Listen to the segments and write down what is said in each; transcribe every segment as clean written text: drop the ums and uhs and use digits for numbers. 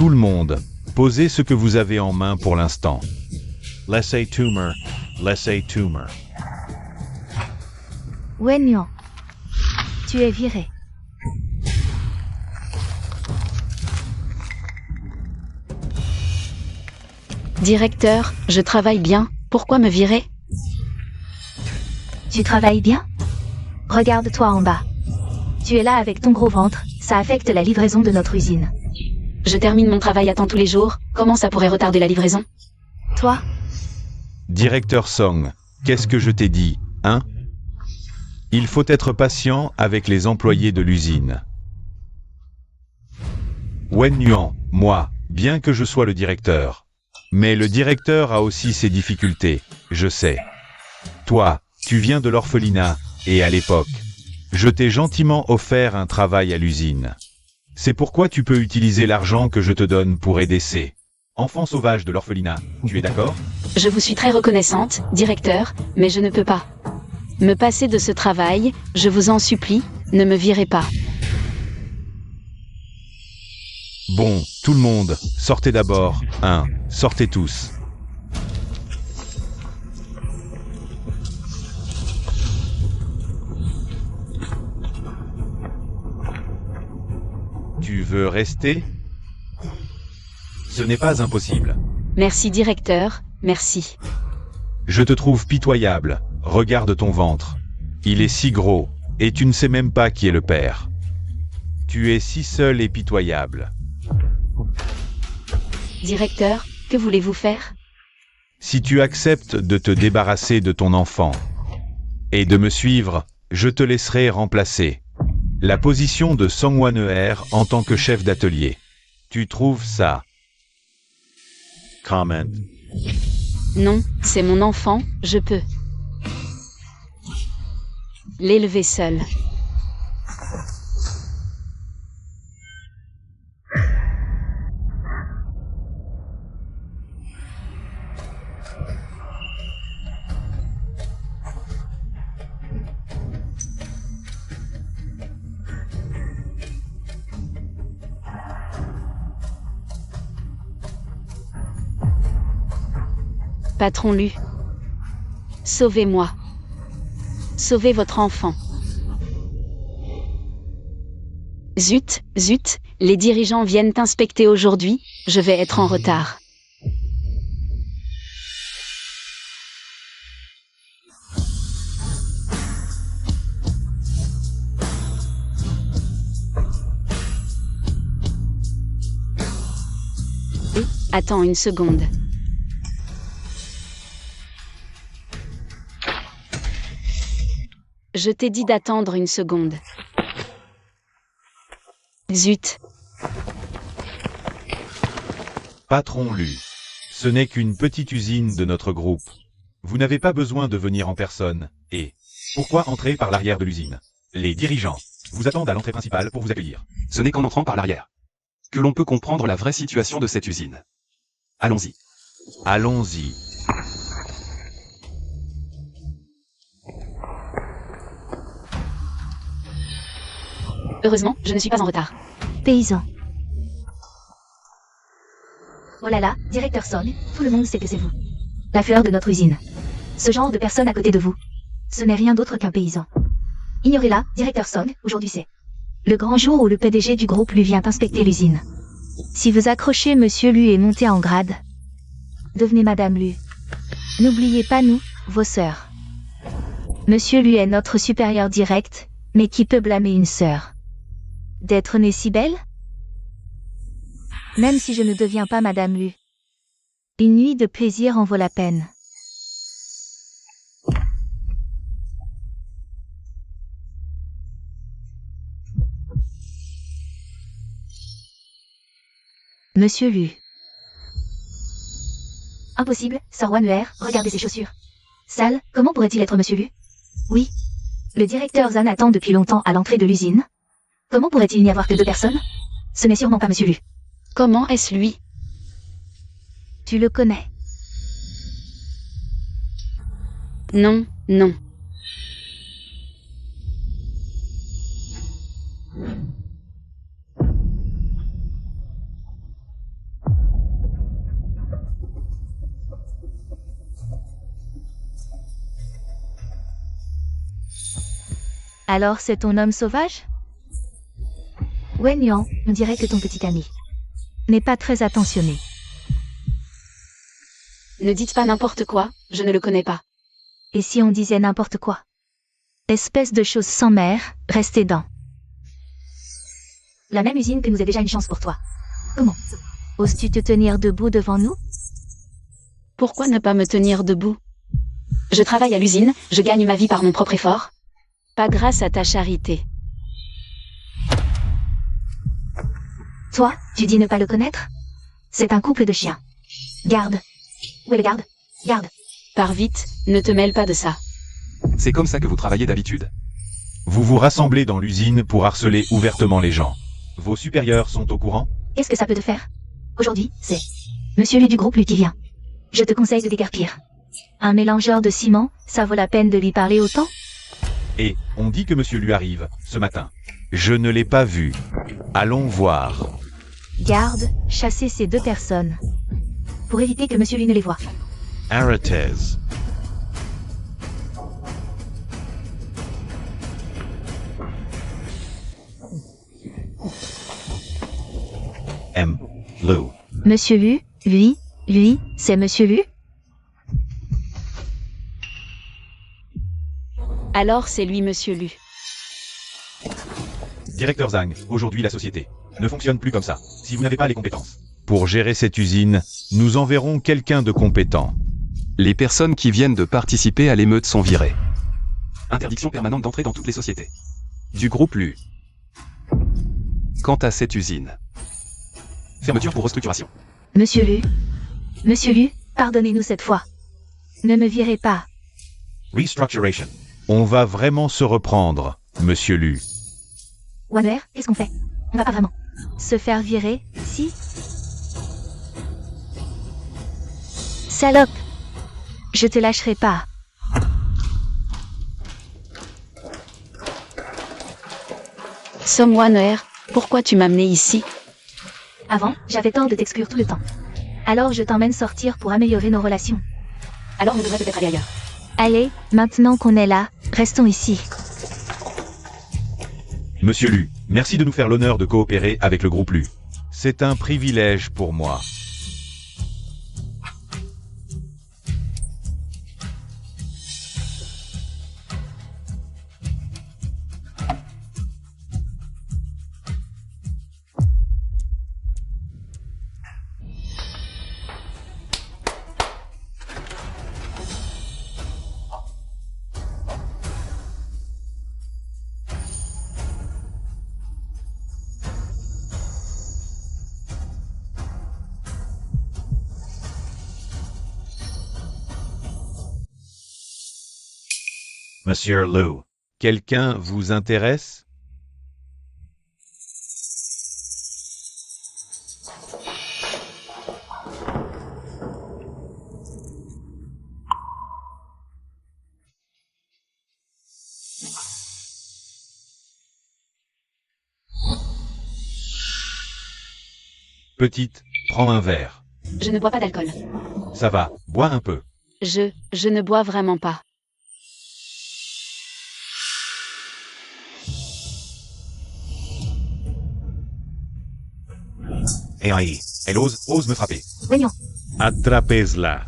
Tout le monde, posez ce que vous avez en main pour l'instant. Laissez tumor. Laissez tumor. Wen Yuan. Tu es viré. Directeur, je travaille bien, pourquoi me virer? Tu travailles bien? Regarde-toi en bas. Tu es là avec ton gros ventre, ça affecte la livraison de notre usine. Je termine mon travail à temps tous les jours, comment ça pourrait retarder la livraison? Toi? Directeur Song, qu'est-ce que je t'ai dit, hein? Il faut être patient avec les employés de l'usine. Wen Yuan, moi, bien que je sois le directeur. Mais le directeur a aussi ses difficultés, je sais. Toi, tu viens de l'orphelinat, et à l'époque, je t'ai gentiment offert un travail à l'usine. C'est pourquoi tu peux utiliser l'argent que je te donne pour aider ces enfants sauvages de l'orphelinat. Tu es d'accord? Je vous suis très reconnaissante, directeur, mais je ne peux pas me passer de ce travail, je vous en supplie, ne me virez pas. Bon, tout le monde, sortez d'abord, sortez tous. Tu veux rester? Ce n'est pas impossible. Merci directeur, merci. Je te trouve pitoyable, regarde ton ventre. Il est si gros, et tu ne sais même pas qui est le père. Tu es si seul et pitoyable. Directeur, que voulez-vous faire? Si tu acceptes de te débarrasser de ton enfant et de me suivre, je te laisserai remplacer la position de Song Wan-er en tant que chef d'atelier. Tu trouves ça? Comment. Non, c'est mon enfant, je peux l'élever seul. Patron Lu. Sauvez-moi. Sauvez votre enfant. Zut, zut, les dirigeants viennent inspecter aujourd'hui, je vais être en retard. Attends une seconde. Je t'ai dit d'attendre une seconde. Zut. Patron Lu, ce n'est qu'une petite usine de notre groupe. Vous n'avez pas besoin de venir en personne, et pourquoi entrer par l'arrière de l'usine? Les dirigeants vous attendent à l'entrée principale pour vous accueillir. Ce n'est qu'en entrant par l'arrière que l'on peut comprendre la vraie situation de cette usine. Allons-y. Allons-y. Heureusement, je ne suis pas en retard. Paysan. Oh là là, directeur Song, tout le monde sait que c'est vous. La fleur de notre usine. Ce genre de personne à côté de vous. Ce n'est rien d'autre qu'un paysan. Ignorez-la, directeur Song, aujourd'hui c'est le grand jour où le PDG du groupe Lu vient inspecter l'usine. Si vous accrochez Monsieur Lu et montez en grade, devenez Madame Lu. N'oubliez pas nous, vos sœurs. Monsieur Lu est notre supérieur direct, mais qui peut blâmer une sœur? D'être née si belle? Même si je ne deviens pas Madame Lu. Une nuit de plaisir en vaut la peine. Monsieur Lu. Impossible, Sir Wan-er, regardez ses chaussures. Sales, comment pourrait-il être Monsieur Lu? Oui. Le directeur Zan attend depuis longtemps à l'entrée de l'usine. Comment pourrait-il n'y avoir que 2 personnes? Ce n'est sûrement pas Monsieur Lu. Comment est-ce lui? Tu le connais. Non, non. Alors c'est ton homme sauvage? Wen Yang, on dirait que ton petit ami n'est pas très attentionné. Ne dites pas n'importe quoi, je ne le connais pas. Et si on disait n'importe quoi? Espèce de chose sans mère, restez dans la même usine que nous a déjà une chance pour toi. Comment oses-tu te tenir debout devant nous? Pourquoi ne pas me tenir debout? Je travaille à l'usine, je gagne ma vie par mon propre effort. Pas grâce à ta charité. Toi, tu dis ne pas le connaître? C'est un couple de chiens. Garde. Où est le garde? Garde. Pars vite, ne te mêle pas de ça. C'est comme ça que vous travaillez d'habitude? Vous vous rassemblez dans l'usine pour harceler ouvertement les gens. Vos supérieurs sont au courant? Qu'est-ce que ça peut te faire? Aujourd'hui, c'est Monsieur Lu du groupe Lu qui vient. Je te conseille de déguerpir. Un mélangeur de ciment, ça vaut la peine de lui parler autant? Et on dit que monsieur lui arrive, ce matin. Je ne l'ai pas vu. Allons voir. Garde, chassez ces deux personnes. Pour éviter que Monsieur Lu ne les voie. Aratez. M. Lou. Monsieur Lu, lui, c'est Monsieur Lu? Alors c'est lui Monsieur Lu. Directeur Zhang, aujourd'hui la société ne fonctionne plus comme ça, si vous n'avez pas les compétences. Pour gérer cette usine, nous enverrons quelqu'un de compétent. Les personnes qui viennent de participer à l'émeute sont virées. Interdiction permanente d'entrer dans toutes les sociétés. Du groupe Lu. Quant à cette usine. Fermeture pour restructuration. Monsieur Lu, pardonnez-nous cette fois. Ne me virez pas. Restructuration. On va vraiment se reprendre, monsieur Lu. Wanner, qu'est-ce qu'on fait? On va pas vraiment se faire virer, si? Salope! Je te lâcherai pas. Someone, pourquoi tu m'as amené ici? Avant, j'avais tort de t'exclure tout le temps. Alors je t'emmène sortir pour améliorer nos relations. Alors on devrait peut-être aller ailleurs. Allez, maintenant qu'on est là, restons ici. Monsieur Lu, merci de nous faire l'honneur de coopérer avec le groupe Lu. C'est un privilège pour moi. Monsieur Lu. Quelqu'un vous intéresse? Petite, prends un verre. Je ne bois pas d'alcool. Ça va, bois un peu. Je ne bois vraiment pas. Et aïe, elle ose me frapper. Wenyan, Attrapez-la.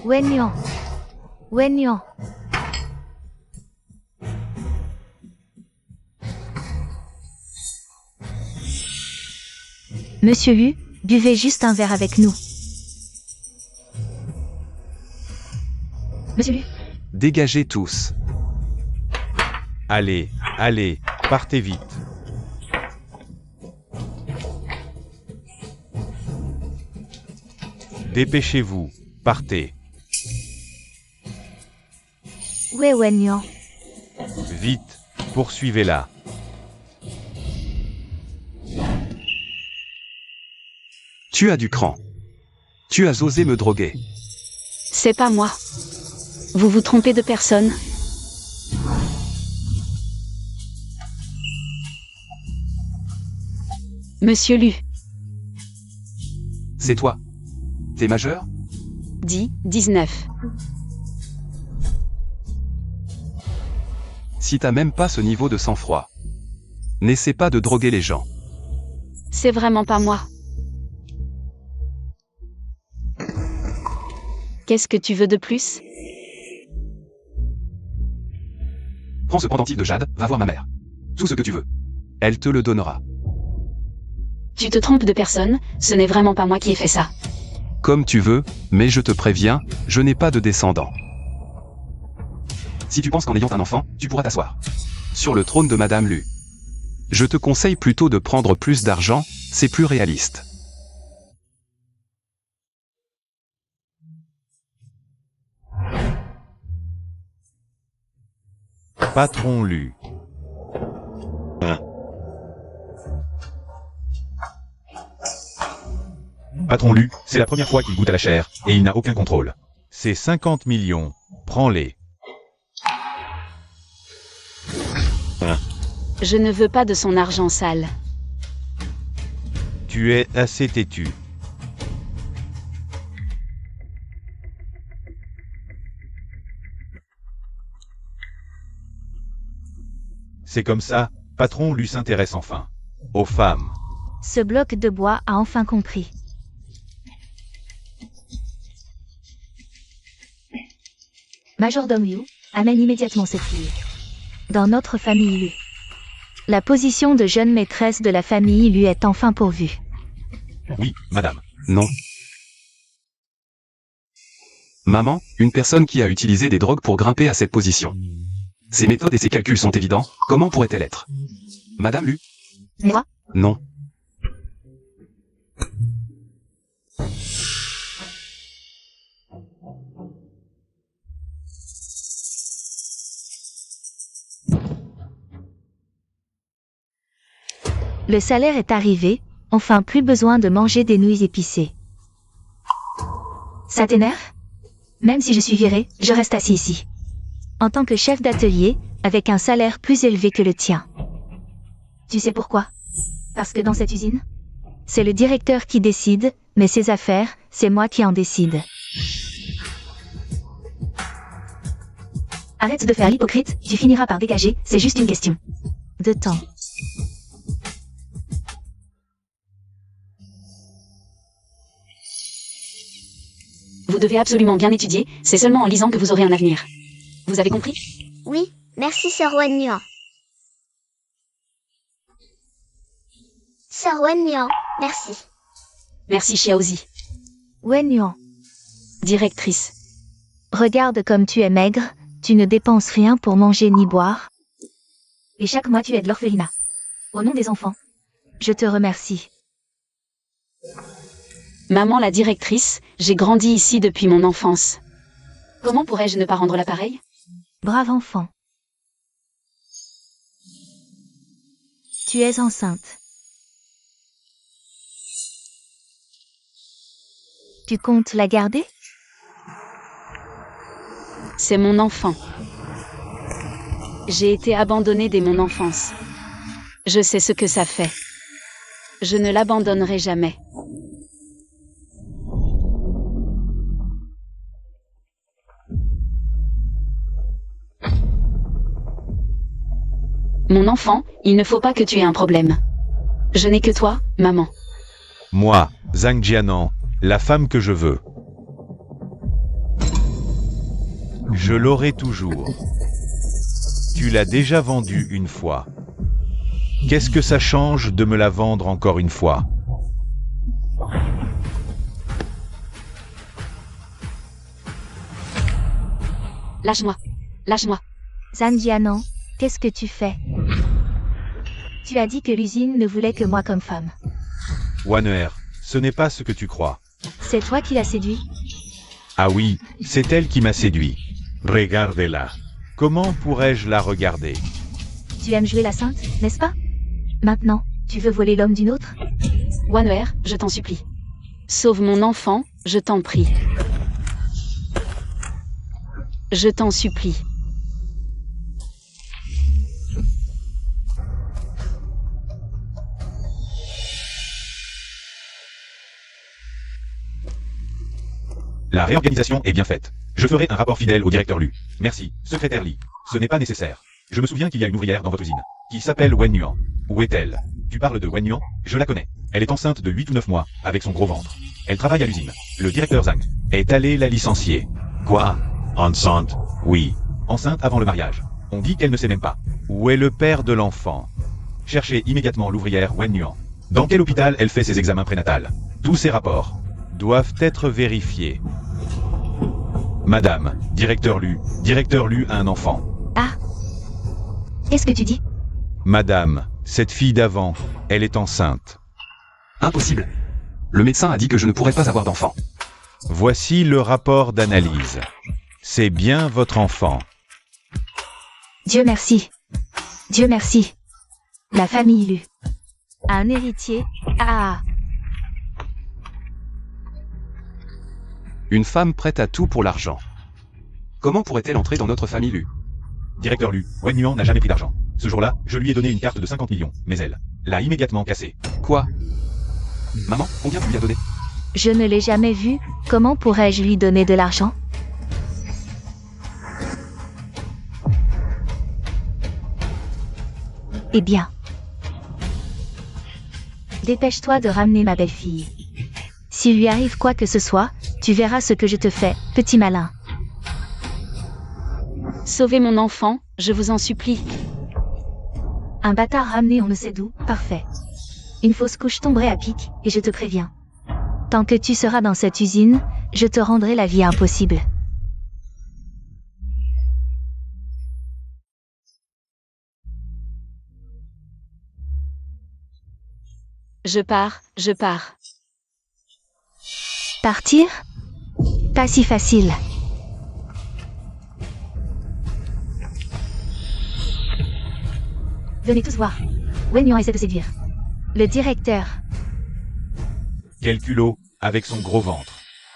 Wenyan. Monsieur Lu, buvez juste un verre avec nous. Monsieur Lu, Dégagez tous. Allez, partez vite. Dépêchez-vous, partez. où est Wenyan? Vite, poursuivez-la. Tu as du cran. Tu as osé me droguer. C'est pas moi. Vous vous trompez de personne. Monsieur Lu. C'est toi. T'es majeur? 19. Si t'as même pas ce niveau de sang-froid. N'essaie pas de droguer les gens. C'est vraiment pas moi. Qu'est-ce que tu veux de plus? Prends ce pendentif de jade, va voir ma mère. Tout ce que tu veux. Elle te le donnera. Tu te trompes de personne, ce n'est vraiment pas moi qui ai fait ça. Comme tu veux, mais je te préviens, je n'ai pas de descendant. Si tu penses qu'en ayant un enfant, tu pourras t'asseoir sur le trône de Madame Lu. Je te conseille plutôt de prendre plus d'argent, c'est plus réaliste. Patron Lu. Patron Lu, c'est la première fois qu'il goûte à la chair, et il n'a aucun contrôle. C'est 50 millions, prends-les. Je ne veux pas de son argent sale. Tu es assez têtu. C'est comme ça, Patron Lu s'intéresse enfin aux femmes. Ce bloc de bois a enfin compris. Majordome Yu, amène immédiatement cette fille. Dans notre famille Lu. La position de jeune maîtresse de la famille lui est enfin pourvue. Oui, madame. Non. Maman, une personne qui a utilisé des drogues pour grimper à cette position. Ses méthodes et ses calculs sont évidents, comment pourrait-elle être? Madame Lu? Moi? Non. Le salaire est arrivé, enfin plus besoin de manger des nouilles épicées. Ça t'énerve? Même si je suis viré, je reste assis ici. En tant que chef d'atelier, avec un salaire plus élevé que le tien. Tu sais pourquoi? Parce que dans cette usine, c'est le directeur qui décide, mais ses affaires, c'est moi qui en décide. Arrête de faire l'hypocrite, tu finiras par dégager, c'est juste une question de temps. Vous devez absolument bien étudier, c'est seulement en lisant que vous aurez un avenir. Vous avez compris? Oui, merci Sir Wenyan. Sir Wenyan, merci. Merci Xiaozi. Wenyan, Directrice. regarde comme tu es maigre, tu ne dépenses rien pour manger ni boire. Et chaque mois tu aides l'orphelinat. Au nom des enfants. Je te remercie. Maman la directrice, j'ai grandi ici depuis mon enfance. Comment pourrais-je ne pas rendre l'appareil? Brave enfant. Tu es enceinte. Tu comptes la garder? C'est mon enfant. J'ai été abandonnée dès mon enfance. Je sais ce que ça fait. Je ne l'abandonnerai jamais. Mon enfant, il ne faut pas que tu aies un problème. Je n'ai que toi, maman. Moi, Zhang Jianan, la femme que je veux. Je l'aurai toujours. Tu l'as déjà vendue une fois. Qu'est-ce que ça change de me la vendre encore une fois? Lâche-moi. Lâche-moi. Zhang Jianan, qu'est-ce que tu fais? Tu as dit que l'usine ne voulait que moi comme femme. Wanner, ce n'est pas ce que tu crois. C'est toi qui l'as séduit? Ah oui, c'est elle qui m'a séduit. Regardez-la. Comment pourrais-je la regarder? Tu aimes jouer la sainte, n'est-ce pas? Maintenant, tu veux voler l'homme d'une autre? Wanner, je t'en supplie. Sauve mon enfant, je t'en prie. Je t'en supplie. La réorganisation est bien faite. Je ferai un rapport fidèle au directeur Lu. Merci, secrétaire Li. Ce n'est pas nécessaire. Je me souviens qu'il y a une ouvrière dans votre usine, qui s'appelle Wen Yuan. Où est-elle? Tu parles de Wen Yuan? Je la connais. Elle est enceinte de 8 ou 9 mois, avec son gros ventre. Elle travaille à l'usine. Le directeur Zhang est allé la licencier. Quoi? Enceinte? Oui. Enceinte avant le mariage. On dit qu'elle ne sait même pas. Où est le père de l'enfant? Cherchez immédiatement l'ouvrière Wen Yuan. Dans quel hôpital elle fait ses examens prénatals? Tous ces rapports doivent être vérifiés. Madame, directeur Lu a un enfant. Ah. Qu'est-ce que tu dis? Madame, cette fille d'avant, elle est enceinte. Impossible. Le médecin a dit que je ne pourrais pas avoir d'enfant. Voici le rapport d'analyse. C'est bien votre enfant. Dieu merci. Dieu merci. La famille Lu. Un héritier. Ah. Une femme prête à tout pour l'argent. Comment pourrait-elle entrer dans notre famille Lu? Directeur Lu, Wen Yuan n'a jamais pris d'argent. Ce jour-là, je lui ai donné une carte de 50 millions, mais elle l'a immédiatement cassée. Quoi? Maman, combien tu lui as donné? Je ne l'ai jamais vu. Comment pourrais-je lui donner de l'argent? Eh bien. Dépêche-toi de ramener ma belle-fille. S'il lui arrive quoi que ce soit, tu verras ce que je te fais, petit malin. Sauvez mon enfant, je vous en supplie. Un bâtard ramené on ne sait d'où, parfait. Une fausse couche tomberait à pic, et je te préviens. Tant que tu seras dans cette usine, je te rendrai la vie impossible. Je pars. Partir? Pas si facile. Venez tous voir. Wen Yuan essaie de séduire le directeur. Quel culot, avec son gros ventre.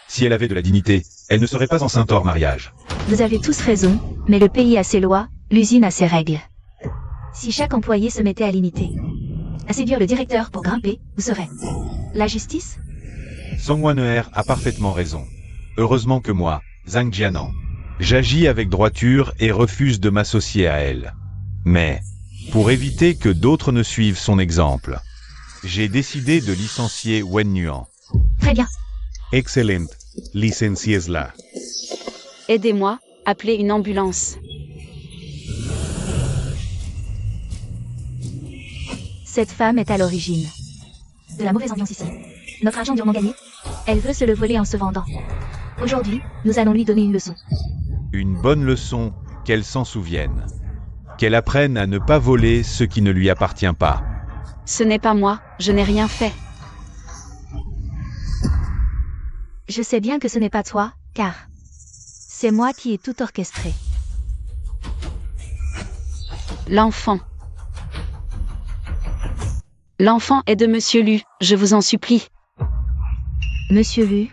Si elle avait de la dignité, elle ne serait pas enceinte hors mariage. Vous avez tous raison, mais le pays a ses lois, l'usine a ses règles. Si chaque employé se mettait à l'imiter, à séduire le directeur pour grimper, où serait la justice? Song Waner a parfaitement raison. Heureusement que moi, Zhang Jianan, j'agis avec droiture et refuse de m'associer à elle. Mais, pour éviter que d'autres ne suivent son exemple, j'ai décidé de licencier Wen Yuan. Très bien. Excellent. Licenciez-la. Aidez-moi, appelez une ambulance. Cette femme est à l'origine de la mauvaise ambiance ici. Notre argent durement gagné. Elle veut se le voler en se vendant. Aujourd'hui, nous allons lui donner une leçon. Une bonne leçon, qu'elle s'en souvienne. Qu'elle apprenne à ne pas voler ce qui ne lui appartient pas. Ce n'est pas moi, je n'ai rien fait. Je sais bien que ce n'est pas toi, car c'est moi qui ai tout orchestré. L'enfant. L'enfant est de Monsieur Lu, je vous en supplie. Monsieur Lu?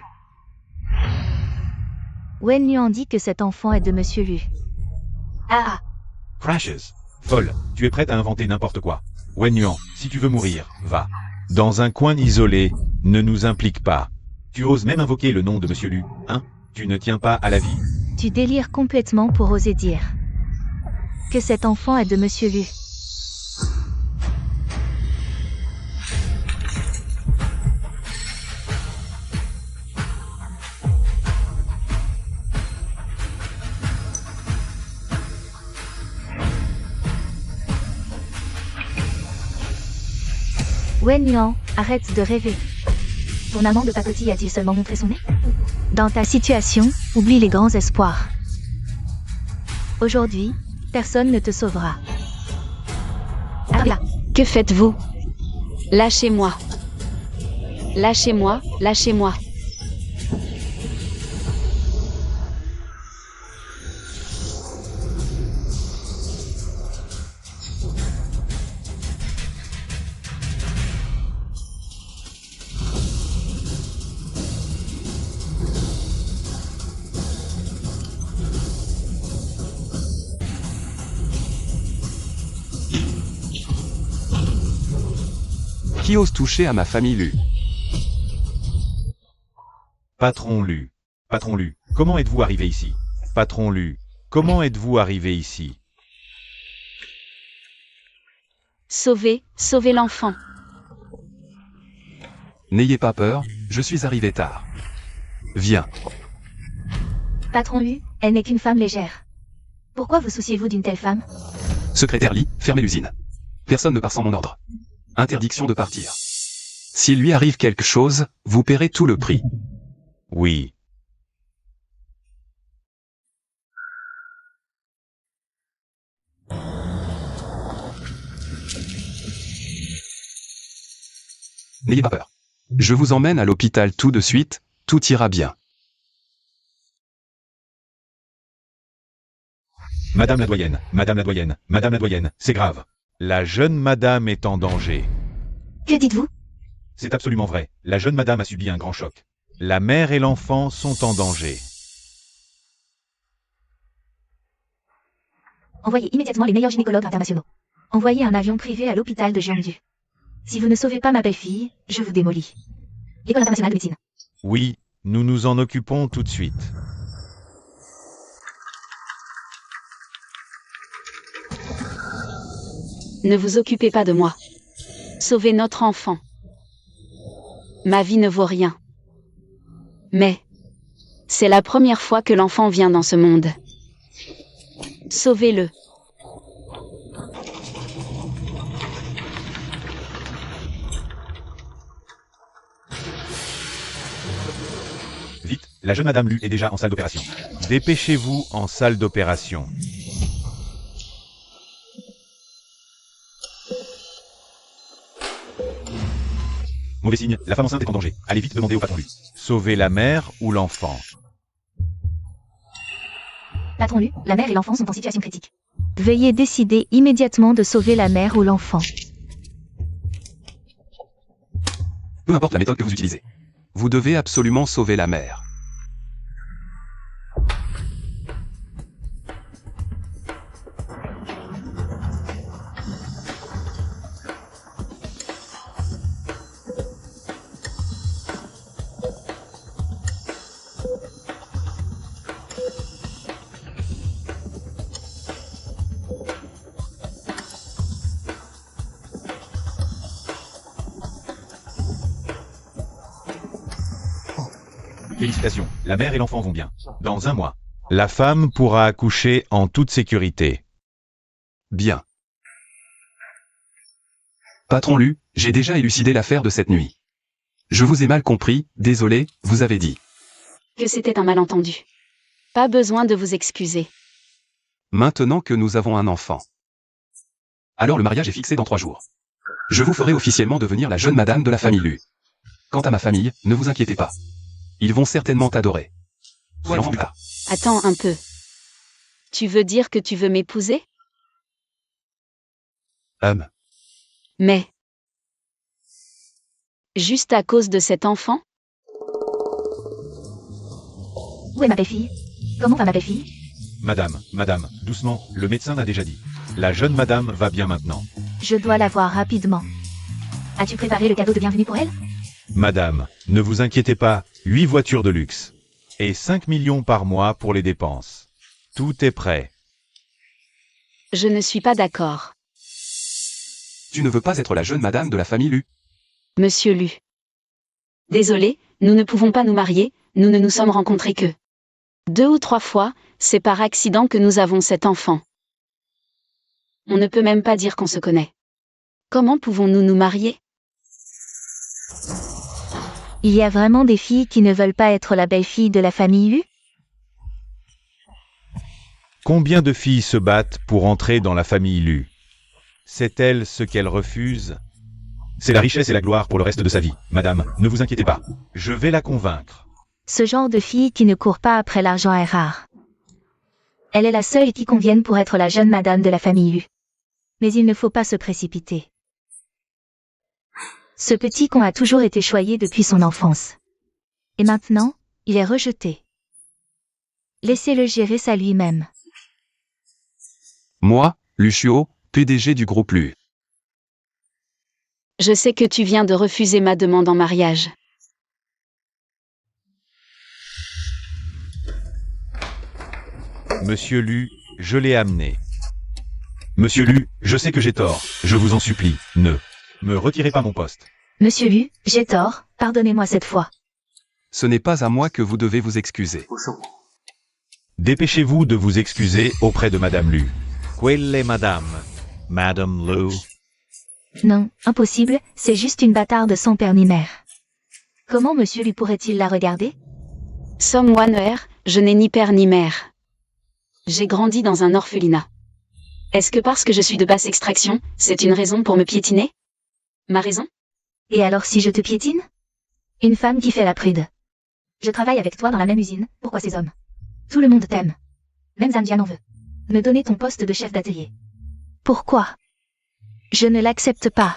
Wen Yuan dit que cet enfant est de Monsieur Lu. Ah! Crashes. Folle, tu es prête à inventer n'importe quoi. Wen Yuan, si tu veux mourir, va. Dans un coin isolé, ne nous implique pas. Tu oses même invoquer le nom de Monsieur Lu, hein? Tu ne tiens pas à la vie. Tu délires complètement pour oser dire que cet enfant est de Monsieur Lu. Wen Yuan, arrête de rêver. Ton amant de pacotille a-t-il seulement montré son nez? Dans ta situation, oublie les grands espoirs. Aujourd'hui, personne ne te sauvera. Ah là. Que faites-vous? Lâchez-moi. Lâchez-moi, lâchez-moi. Qui ose toucher à ma famille Lu? Patron Lu. Patron Lu, comment êtes-vous arrivé ici? Patron Lu, comment êtes-vous arrivé ici? Sauvez, sauvez l'enfant. N'ayez pas peur, je suis arrivé tard. Viens. Patron Lu, elle n'est qu'une femme légère. Pourquoi vous souciez-vous d'une telle femme? Secrétaire Lee, fermez l'usine. Personne ne part sans mon ordre. Interdiction de partir. S'il lui arrive quelque chose, vous paierez tout le prix. Oui. N'ayez pas peur. Je vous emmène à l'hôpital tout de suite, tout ira bien. Madame la doyenne, madame la doyenne, madame la doyenne, c'est grave. La jeune madame est en danger. Que dites-vous? C'est absolument vrai. La jeune madame a subi un grand choc. La mère et l'enfant sont en danger. Envoyez immédiatement les meilleurs gynécologues internationaux. Envoyez un avion privé à l'hôpital de Jeonju. Si vous ne sauvez pas ma belle-fille, je vous démolis. L'École internationale de médecine. Oui, nous nous en occupons tout de suite. Ne vous occupez pas de moi. Sauvez notre enfant. Ma vie ne vaut rien. Mais c'est la première fois que l'enfant vient dans ce monde. Sauvez-le. Vite, la jeune madame Lu est déjà en salle d'opération. Dépêchez-vous en salle d'opération. Mauvais signe, la femme enceinte est en danger. Allez vite demander au patron Lu. Sauver la mère ou l'enfant? Patron Lu, la mère et l'enfant sont en situation critique. Veuillez décider immédiatement de sauver la mère ou l'enfant. Peu importe la méthode que vous utilisez. Vous devez absolument sauver la mère. Félicitations, la mère et l'enfant vont bien. Dans un mois, la femme pourra accoucher en toute sécurité. Bien. Patron Lu, j'ai déjà élucidé l'affaire de cette nuit. Je vous ai mal compris, désolé, vous avez dit. Que c'était un malentendu. Pas besoin de vous excuser. Maintenant que nous avons un enfant. Alors le mariage est fixé dans 3 jours. Je vous ferai officiellement devenir la jeune madame de la famille Lu. Quant à ma famille, ne vous inquiétez pas. Ils vont certainement t'adorer. Sois l'enfant plus tard. Attends un peu. Tu veux dire que tu veux m'épouser? Mais juste à cause de cet enfant? Où est ma belle-fille? Comment va ma belle-fille? Madame, doucement, le médecin l'a déjà dit. La jeune madame va bien maintenant. Je dois la voir rapidement. As-tu préparé le cadeau de bienvenue pour elle? Madame, ne vous inquiétez pas, 8 voitures de luxe. Et 5 millions par mois pour les dépenses. Tout est prêt. Je ne suis pas d'accord. Tu ne veux pas être la jeune madame de la famille Lu. Monsieur Lu. Désolé, nous ne pouvons pas nous marier, nous ne nous sommes rencontrés que 2 ou 3 fois, c'est par accident que nous avons cet enfant. On ne peut même pas dire qu'on se connaît. Comment pouvons-nous nous marier? Il y a vraiment des filles qui ne veulent pas être la belle-fille de la famille Lu? Combien de filles se battent pour entrer dans la famille Lu? C'est-elle ce qu'elle refuse? C'est la richesse et la gloire pour le reste de sa vie. Madame, ne vous inquiétez pas. Je vais la convaincre. Ce genre de fille qui ne court pas après l'argent est rare. Elle est la seule qui convienne pour être la jeune madame de la famille Lu. Mais il ne faut pas se précipiter. Ce petit con a toujours été choyé depuis son enfance. Et maintenant, il est rejeté. Laissez-le gérer ça lui-même. Moi, Lucio, PDG du groupe Lu. Je sais que tu viens de refuser ma demande en mariage. Monsieur Lu, je l'ai amené. Monsieur Lu, je sais que j'ai tort. Je vous en supplie, ne me retirez pas mon poste. Monsieur Lu, j'ai tort, pardonnez-moi cette fois. Ce n'est pas à moi que vous devez vous excuser. Dépêchez-vous de vous excuser auprès de Madame Lu. Quelle madame? Madame Lu. Non, impossible, c'est juste une bâtarde sans père ni mère. Comment monsieur Lu pourrait-il la regarder? Somewhere, je n'ai ni père ni mère. J'ai grandi dans un orphelinat. Est-ce que parce que je suis de basse extraction, c'est une raison pour me piétiner? Ma raison? Et alors si je te piétine? Une femme qui fait la prude. Je travaille avec toi dans la même usine, pourquoi ces hommes? Tout le monde t'aime. Même Zandian en veut. Me donner ton poste de chef d'atelier. Pourquoi? Je ne l'accepte pas.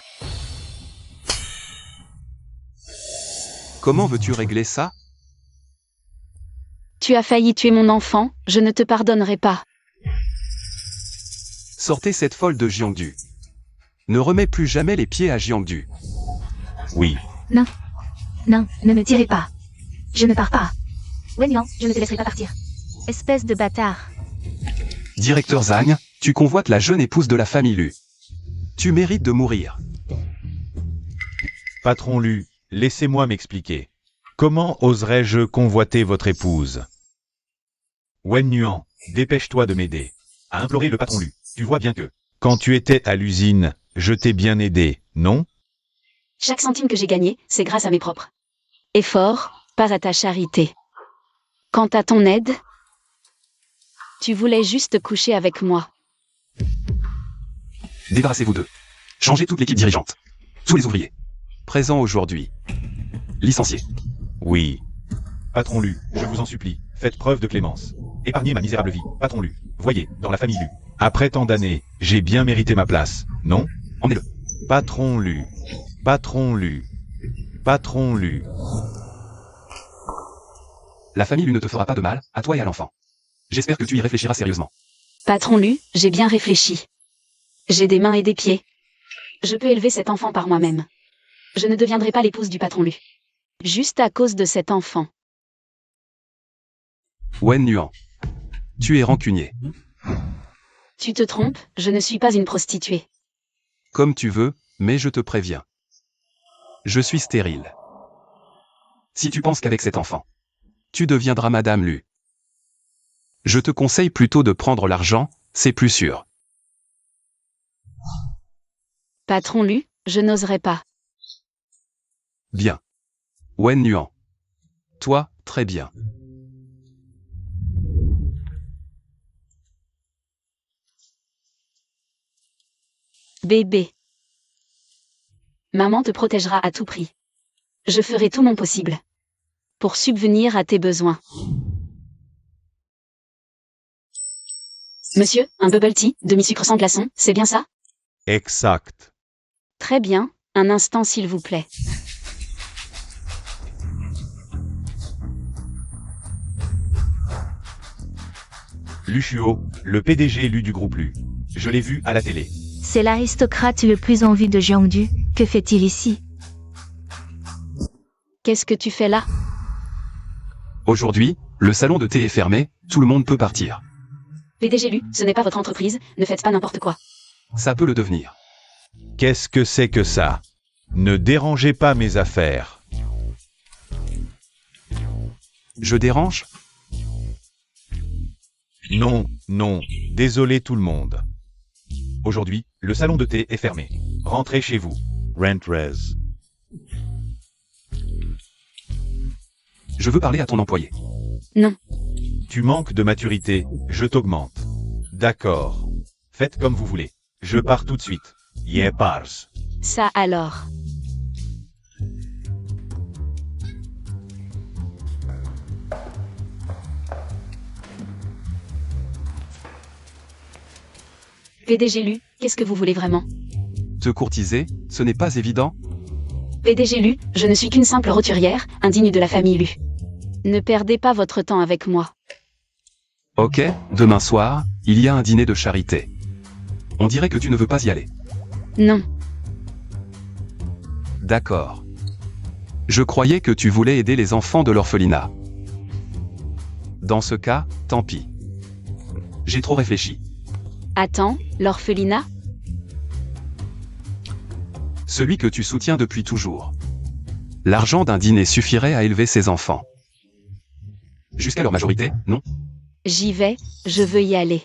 Comment veux-tu régler ça? Tu as failli tuer mon enfant, je ne te pardonnerai pas. Sortez cette folle de Jiangdu. Ne remets plus jamais les pieds à Jiangdu. Oui. Non, ne me tirez pas. Je ne pars pas. Wenyan, je ne te laisserai pas partir. Espèce de bâtard. Directeur Zhang, tu convoites la jeune épouse de la famille Lu. Tu mérites de mourir. Patron Lu, laissez-moi m'expliquer. Comment oserais-je convoiter votre épouse? Wen Nuan, dépêche-toi de m'aider. A imploré le patron Lu. Tu vois bien que, quand tu étais à l'usine, je t'ai bien aidé, non? Chaque centime que j'ai gagné, c'est grâce à mes propres efforts, pas à ta charité. Quant à ton aide, tu voulais juste coucher avec moi. Débarrassez-vous d'eux. Changez toute l'équipe dirigeante. Tous les ouvriers. Présents aujourd'hui. Licenciés. Oui. Patron Lu, je vous en supplie, faites preuve de clémence. Épargnez ma misérable vie, patron Lu. Voyez, dans la famille Lu. Après tant d'années, j'ai bien mérité ma place, non? Emmenez-le. Patron Lu. Patron Lu. Patron Lu. La famille Lu ne te fera pas de mal, à toi et à l'enfant. J'espère que tu y réfléchiras sérieusement. Patron Lu, j'ai bien réfléchi. J'ai des mains et des pieds. Je peux élever cet enfant par moi-même. Je ne deviendrai pas l'épouse du patron Lu. Juste à cause de cet enfant. Wen Nuan. Tu es rancunier. Tu te trompes, je ne suis pas une prostituée. Comme tu veux, mais je te préviens. Je suis stérile. Si tu penses qu'avec cet enfant, tu deviendras Madame Lu. Je te conseille plutôt de prendre l'argent, c'est plus sûr. Patron Lu, je n'oserais pas. Bien. Wen Nuan. Toi, très bien. Bébé. Maman te protégera à tout prix. Je ferai tout mon possible pour subvenir à tes besoins. Monsieur, un bubble tea, demi-sucre sans glaçon, c'est bien ça? Exact. Très bien, un instant s'il vous plaît. Lu Shuo, le PDG Lu du groupe Lu. Je l'ai vu à la télé. C'est l'aristocrate le plus en vue de Jiangdu. Que fait-il ici? Qu'est-ce que tu fais là? Aujourd'hui, le salon de thé est fermé, tout le monde peut partir. PDG Lu, ce n'est pas votre entreprise, ne faites pas n'importe quoi. Ça peut le devenir. Qu'est-ce que c'est que ça? Ne dérangez pas mes affaires. Je dérange? Non, non, désolé tout le monde. Aujourd'hui, le salon de thé est fermé. Rentrez chez vous. Rentrez. Je veux parler à ton employé. Non. Tu manques de maturité, je t'augmente. D'accord. Faites comme vous voulez. Je pars tout de suite. Yeah, pars. Ça alors. PDG Lu, qu'est-ce que vous voulez vraiment? Te courtiser, ce n'est pas évident? PDG Lu, je ne suis qu'une simple roturière, indigne de la famille Lu. Ne perdez pas votre temps avec moi. Ok, demain soir, il y a un dîner de charité. On dirait que tu ne veux pas y aller. Non. D'accord. Je croyais que tu voulais aider les enfants de l'orphelinat. Dans ce cas, tant pis. J'ai trop réfléchi. Attends, l'orphelinat? Celui que tu soutiens depuis toujours. L'argent d'un dîner suffirait à élever ses enfants. Jusqu'à leur majorité, non? J'y vais, je veux y aller.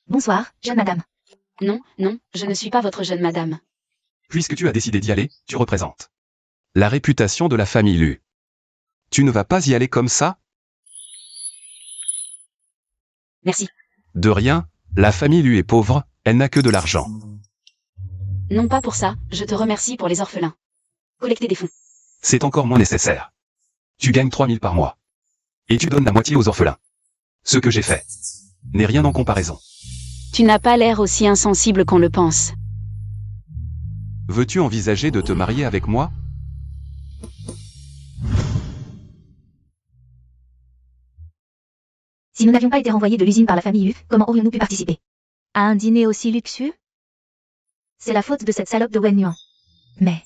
Bonsoir, jeune madame. Non, non, je ne suis pas votre jeune madame. Puisque tu as décidé d'y aller, tu représentes la réputation de la famille Lu. Tu ne vas pas y aller comme ça? Merci. De rien, la famille Lu est pauvre, elle n'a que de l'argent. Non pas pour ça, je te remercie pour les orphelins. Collecter des fonds. C'est encore moins nécessaire. Tu gagnes 3000 par mois. Et tu donnes la moitié aux orphelins. Ce que j'ai fait n'est rien en comparaison. Tu n'as pas l'air aussi insensible qu'on le pense. Veux-tu envisager de te marier avec moi? Si nous n'avions pas été renvoyés de l'usine par la famille Hu, comment aurions-nous pu participer à un dîner aussi luxueux? C'est la faute de cette salope de Wen Yuan. Mais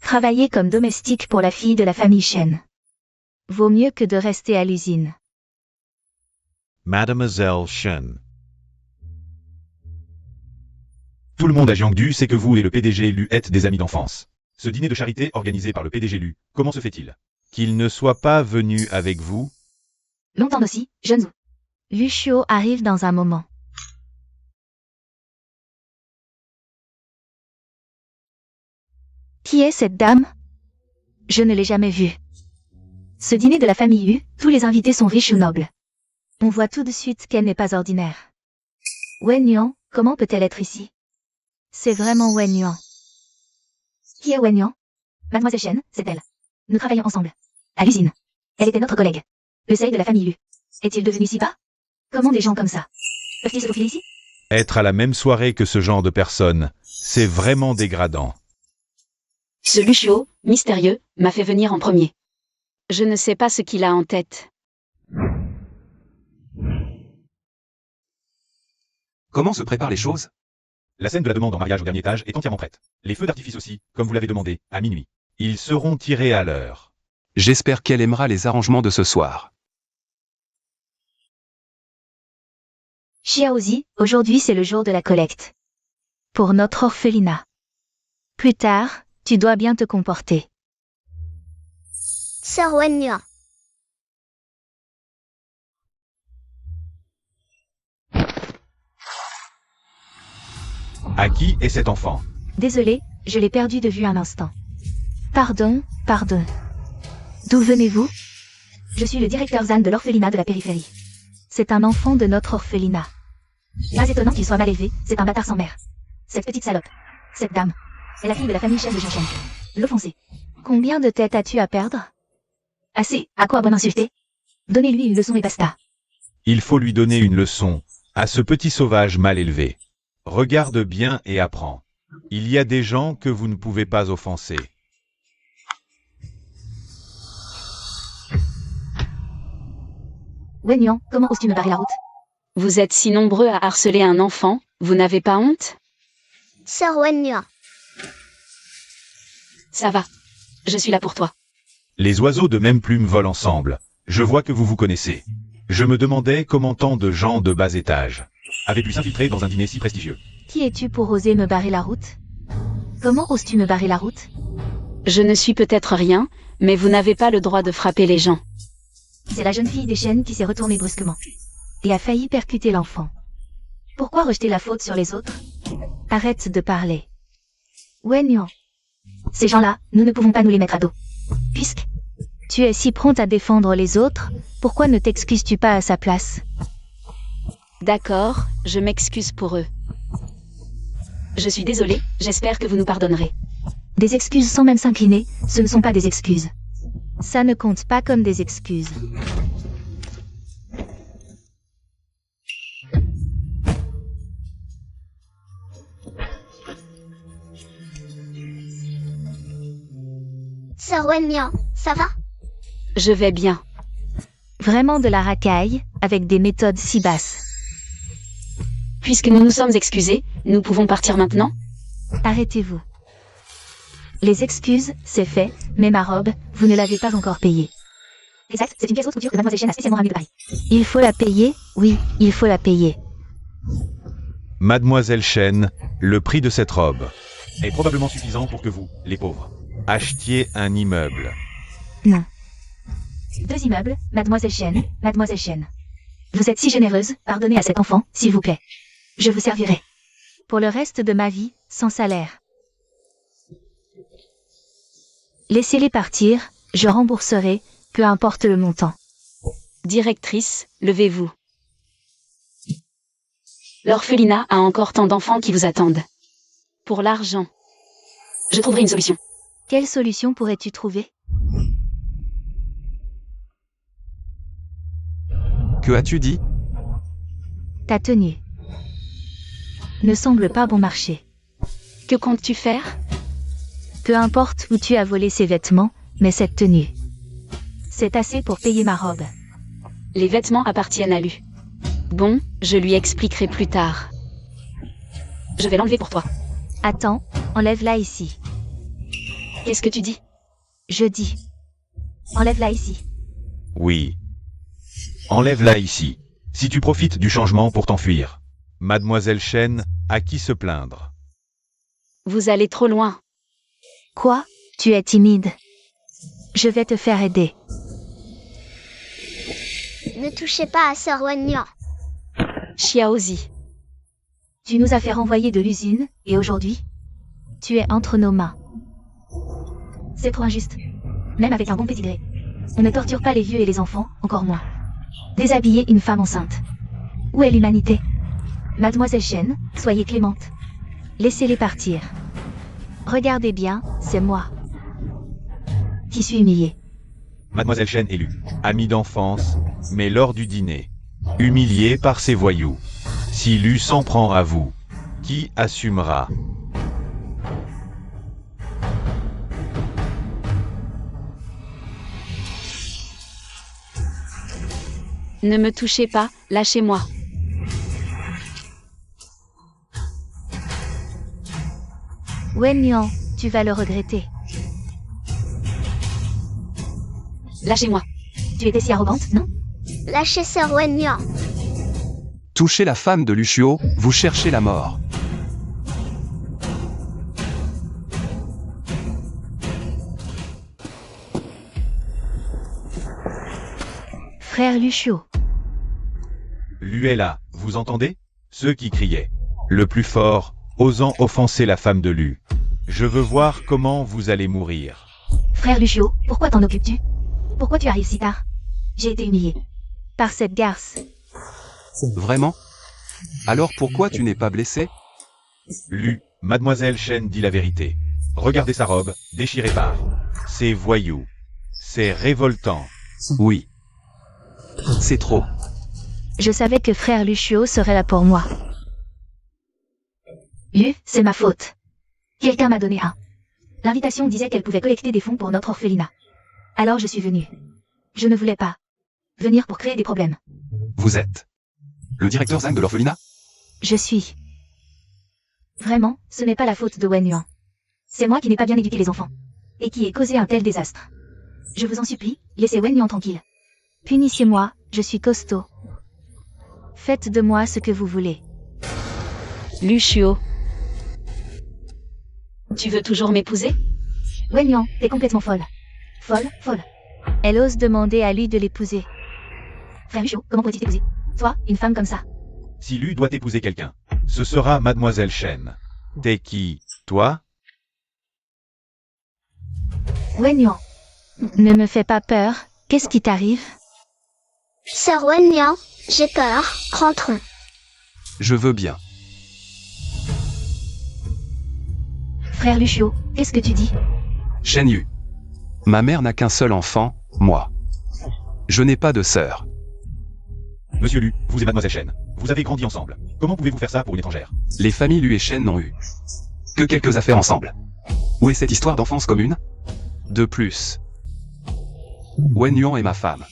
travailler comme domestique pour la fille de la famille Shen vaut mieux que de rester à l'usine. Mademoiselle Shen. Tout le monde à Jiangdu sait que vous et le PDG Lu êtes des amis d'enfance. Ce dîner de charité organisé par le PDG Lu, comment se fait-il? Qu'il ne soit pas venu avec vous? Longtemps aussi, jeune Zhu. Lu Shuo arrive dans un moment. Qui est cette dame? Je ne l'ai jamais vue. Ce dîner de la famille Hu, tous les invités sont riches ou nobles. On voit tout de suite qu'elle n'est pas ordinaire. Wen Yuan, comment peut-elle être ici? C'est vraiment Wen Yuan. Qui est Wen Yuan? Mademoiselle Shen, c'est elle. Nous travaillons ensemble. À l'usine. Elle était notre collègue. Le seuil de la famille Lu. Est-il devenu si bas? Comment des gens comme ça peuvent-ils se faufiler ici? Être à la même soirée que ce genre de personnes, c'est vraiment dégradant. Ce Lu Shuo, mystérieux, m'a fait venir en premier. Je ne sais pas ce qu'il a en tête. Comment se préparent les choses? La scène de la demande en mariage au dernier étage est entièrement prête. Les feux d'artifice aussi, comme vous l'avez demandé, à minuit. Ils seront tirés à l'heure. J'espère qu'elle aimera les arrangements de ce soir. Xiaozi, aujourd'hui c'est le jour de la collecte. Pour notre orphelinat. Plus tard, tu dois bien te comporter. Sœur Wen Yuan. À qui est cet enfant? Désolé, je l'ai perdu de vue un instant. Pardon, pardon. D'où venez-vous? Je suis le directeur Zan de l'orphelinat de la périphérie. C'est un enfant de notre orphelinat. Pas étonnant qu'il soit mal élevé, c'est un bâtard sans mère. Cette petite salope. Cette dame. est la fille de la famille Shen de Jinshen. L'offenser. Combien de têtes as-tu à perdre? Assez, à quoi bon insulter? Donnez-lui une leçon et basta. Il faut lui donner une leçon, à ce petit sauvage mal élevé. Regarde bien et apprends. Il y a des gens que vous ne pouvez pas offenser. Wen Yuan, comment oses-tu me barrer la route? Vous êtes si nombreux à harceler un enfant, vous n'avez pas honte? Sœur Wen Yuan. Ça va. Je suis là pour toi. Les oiseaux de même plume volent ensemble. Je vois que vous vous connaissez. Je me demandais comment tant de gens de bas étage avaient pu s'infiltrer dans un dîner si prestigieux. Qui es-tu pour oser me barrer la route? Comment oses-tu me barrer la route? Je ne suis peut-être rien, mais vous n'avez pas le droit de frapper les gens. C'est la jeune fille des chênes qui s'est retournée brusquement et a failli percuter l'enfant. Pourquoi rejeter la faute sur les autres? Arrête de parler. Wen Yuan. Ces gens-là, nous ne pouvons pas nous les mettre à dos. Puisque tu es si prompte à défendre les autres, pourquoi ne t'excuses-tu pas à sa place? D'accord, je m'excuse pour eux. Je suis désolée, j'espère que vous nous pardonnerez. Des excuses sans même s'incliner, ce ne sont pas des excuses. Ça ne compte pas comme des excuses. Sœur Wen Yuan, ça va? Je vais bien. Vraiment de la racaille, avec des méthodes si basses. Puisque nous nous sommes excusés, nous pouvons partir maintenant? Arrêtez-vous. Les excuses, c'est fait, Mais ma robe, vous ne l'avez pas encore payée. Exact, c'est une pièce haute couture que Mademoiselle Chen a spécialement ramenée de Paris. Il faut la payer? Oui, il faut la payer. Mademoiselle Chen, le prix de cette robe est probablement suffisant pour que vous, les pauvres, achetiez un immeuble. Non. 2 immeubles, Mademoiselle Chen, Mademoiselle Chen. Vous êtes si généreuse, pardonnez à cet enfant, s'il vous plaît. Je vous servirai. Pour le reste de ma vie, sans salaire. Laissez-les partir, je rembourserai, peu importe le montant. Directrice, levez-vous. L'orphelinat a encore tant d'enfants qui vous attendent. Pour l'argent. Je trouverai une solution. Quelle solution pourrais-tu trouver? Que as-tu dit? Ta tenue ne semble pas bon marché. Que comptes-tu faire? Peu importe où tu as volé ces vêtements, mais cette tenue. C'est assez pour payer ma robe. Les vêtements appartiennent à Lu. Bon, je lui expliquerai plus tard. Je vais l'enlever pour toi. Attends, enlève-la ici. Qu'est-ce que tu dis? Je dis. Enlève-la ici. Oui. Enlève-la ici. Si tu profites du changement pour t'enfuir. Mademoiselle Chen, à qui se plaindre? Vous allez trop loin. Quoi? Tu es timide. Je vais te faire aider. Ne touchez pas à Sir Wen-Nian. Xiaozi. Tu nous as fait renvoyer de l'usine, et aujourd'hui, tu es entre nos mains. C'est trop injuste. Même avec un bon pédigré. On ne torture pas les vieux et les enfants, encore moins. Déshabiller une femme enceinte. Où est l'humanité? Mademoiselle Chen, soyez clémente. Laissez-les partir. Regardez bien, c'est moi qui suis humiliée. Mademoiselle Chen élue, amie d'enfance, mais lors du dîner, humiliée par ces voyous. Si Lu s'en prend à vous, qui assumera? Ne me touchez pas, lâchez-moi. Wen-Nian, tu vas le regretter. Lâchez-moi. Tu étais si arrogante, non? Lâchez Sir Wen-Nian. Touchez la femme de Lucio, vous cherchez la mort. Frère Lucio. Lu est là, vous entendez? Ceux qui criaient. Le plus fort, osant offenser la femme de Lu. Je veux voir comment vous allez mourir. Frère Lucio, pourquoi t'en occupes-tu? Pourquoi tu arrives si tard? J'ai été humiliée. Par cette garce. Vraiment? Alors pourquoi tu n'es pas blessé? Lu, Mademoiselle Chen dit la vérité. Regardez sa robe, déchirée par ces voyous. C'est révoltant. Oui. C'est trop. Je savais que frère Lucio serait là pour moi. Lu, c'est ma faute. Quelqu'un m'a donné un. L'invitation disait qu'elle pouvait collecter des fonds pour notre orphelinat. Alors je suis venue. Je ne voulais pas venir pour créer des problèmes. Vous êtes le directeur Zhang de l'orphelinat? Je suis. Vraiment, ce n'est pas la faute de Wen Yuan. C'est moi qui n'ai pas bien éduqué les enfants. Et qui ai causé un tel désastre. Je vous en supplie, laissez Wen Yuan tranquille. Punissez-moi, je suis costaud. Faites de moi ce que vous voulez. Lucio. Tu veux toujours m'épouser? Wen Yuan, t'es complètement folle. Folle, folle. Elle ose demander à lui de l'épouser. Frère Lucio, comment pourrait-il t'épouser? Toi, une femme comme ça. Si Lu doit épouser quelqu'un, ce sera Mademoiselle Chen. T'es qui, toi? Wen Yuan. Ne me fais pas peur, qu'est-ce qui t'arrive? Sir Wen-Nian, j'ai peur, rentrons. Je veux bien. Frère Lucio, qu'est-ce que tu dis? Shen Yu. Ma mère n'a qu'un seul enfant, moi. Je n'ai pas de sœur. Monsieur Lu, vous et Mademoiselle Chen, vous avez grandi ensemble. Comment pouvez-vous faire ça pour une étrangère? Les familles Lu et Shen n'ont eu que quelques affaires ensemble. Où est cette histoire d'enfance commune? De plus, Wen Yuan est ma femme.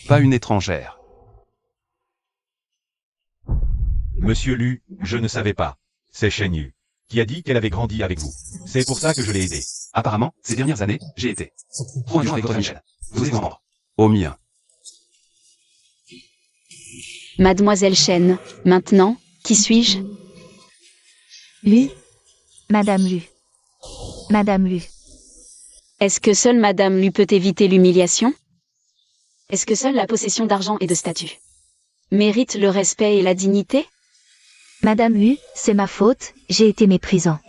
Pas une étrangère. Monsieur Lu, je ne savais pas. C'est Shen Yu qui a dit qu'elle avait grandi avec vous. C'est pour ça que je l'ai aidé Apparemment, ces dernières années, j'ai été trop indulgent avec votre Michel. Vous osez vous en rendre au mien. Mademoiselle Chen, maintenant, qui suis-je? Lu. Madame Lu. Madame Lu. Est-ce que seule Madame Lu peut éviter l'humiliation? Est-ce que seule la possession d'argent et de statut mérite le respect et la dignité? Madame Lu, c'est ma faute, j'ai été méprisant.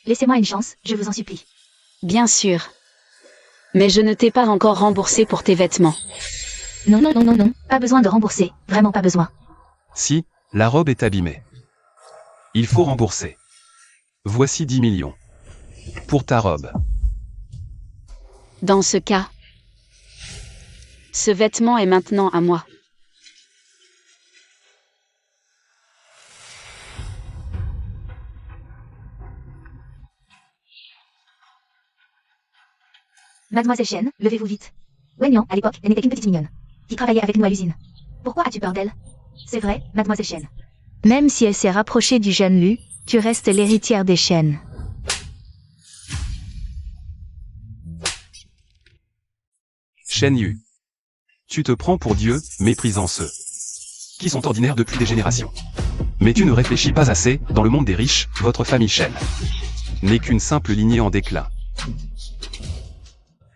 Laissez-moi une chance, je vous en supplie. Bien sûr. Mais je ne t'ai pas encore remboursé pour tes vêtements. Non, non, non, non, non, pas besoin de rembourser, vraiment pas besoin. Si, la robe est abîmée. Il faut rembourser. Voici 10 millions. Pour ta robe. Dans ce cas, ce vêtement est maintenant à moi. Mademoiselle Chen, levez-vous vite. Wen Yang, à l'époque, elle n'était qu'une petite mignonne, qui travaillait avec nous à l'usine. Pourquoi as-tu peur d'elle? C'est vrai, Mademoiselle Chen. Même si elle s'est rapprochée du jeune Lu, tu restes l'héritière des Chen. Shen Yu. Tu te prends pour Dieu, méprisant ceux qui sont ordinaires depuis des générations. Mais tu ne réfléchis pas assez, dans le monde des riches, votre famille Shen n'est qu'une simple lignée en déclin.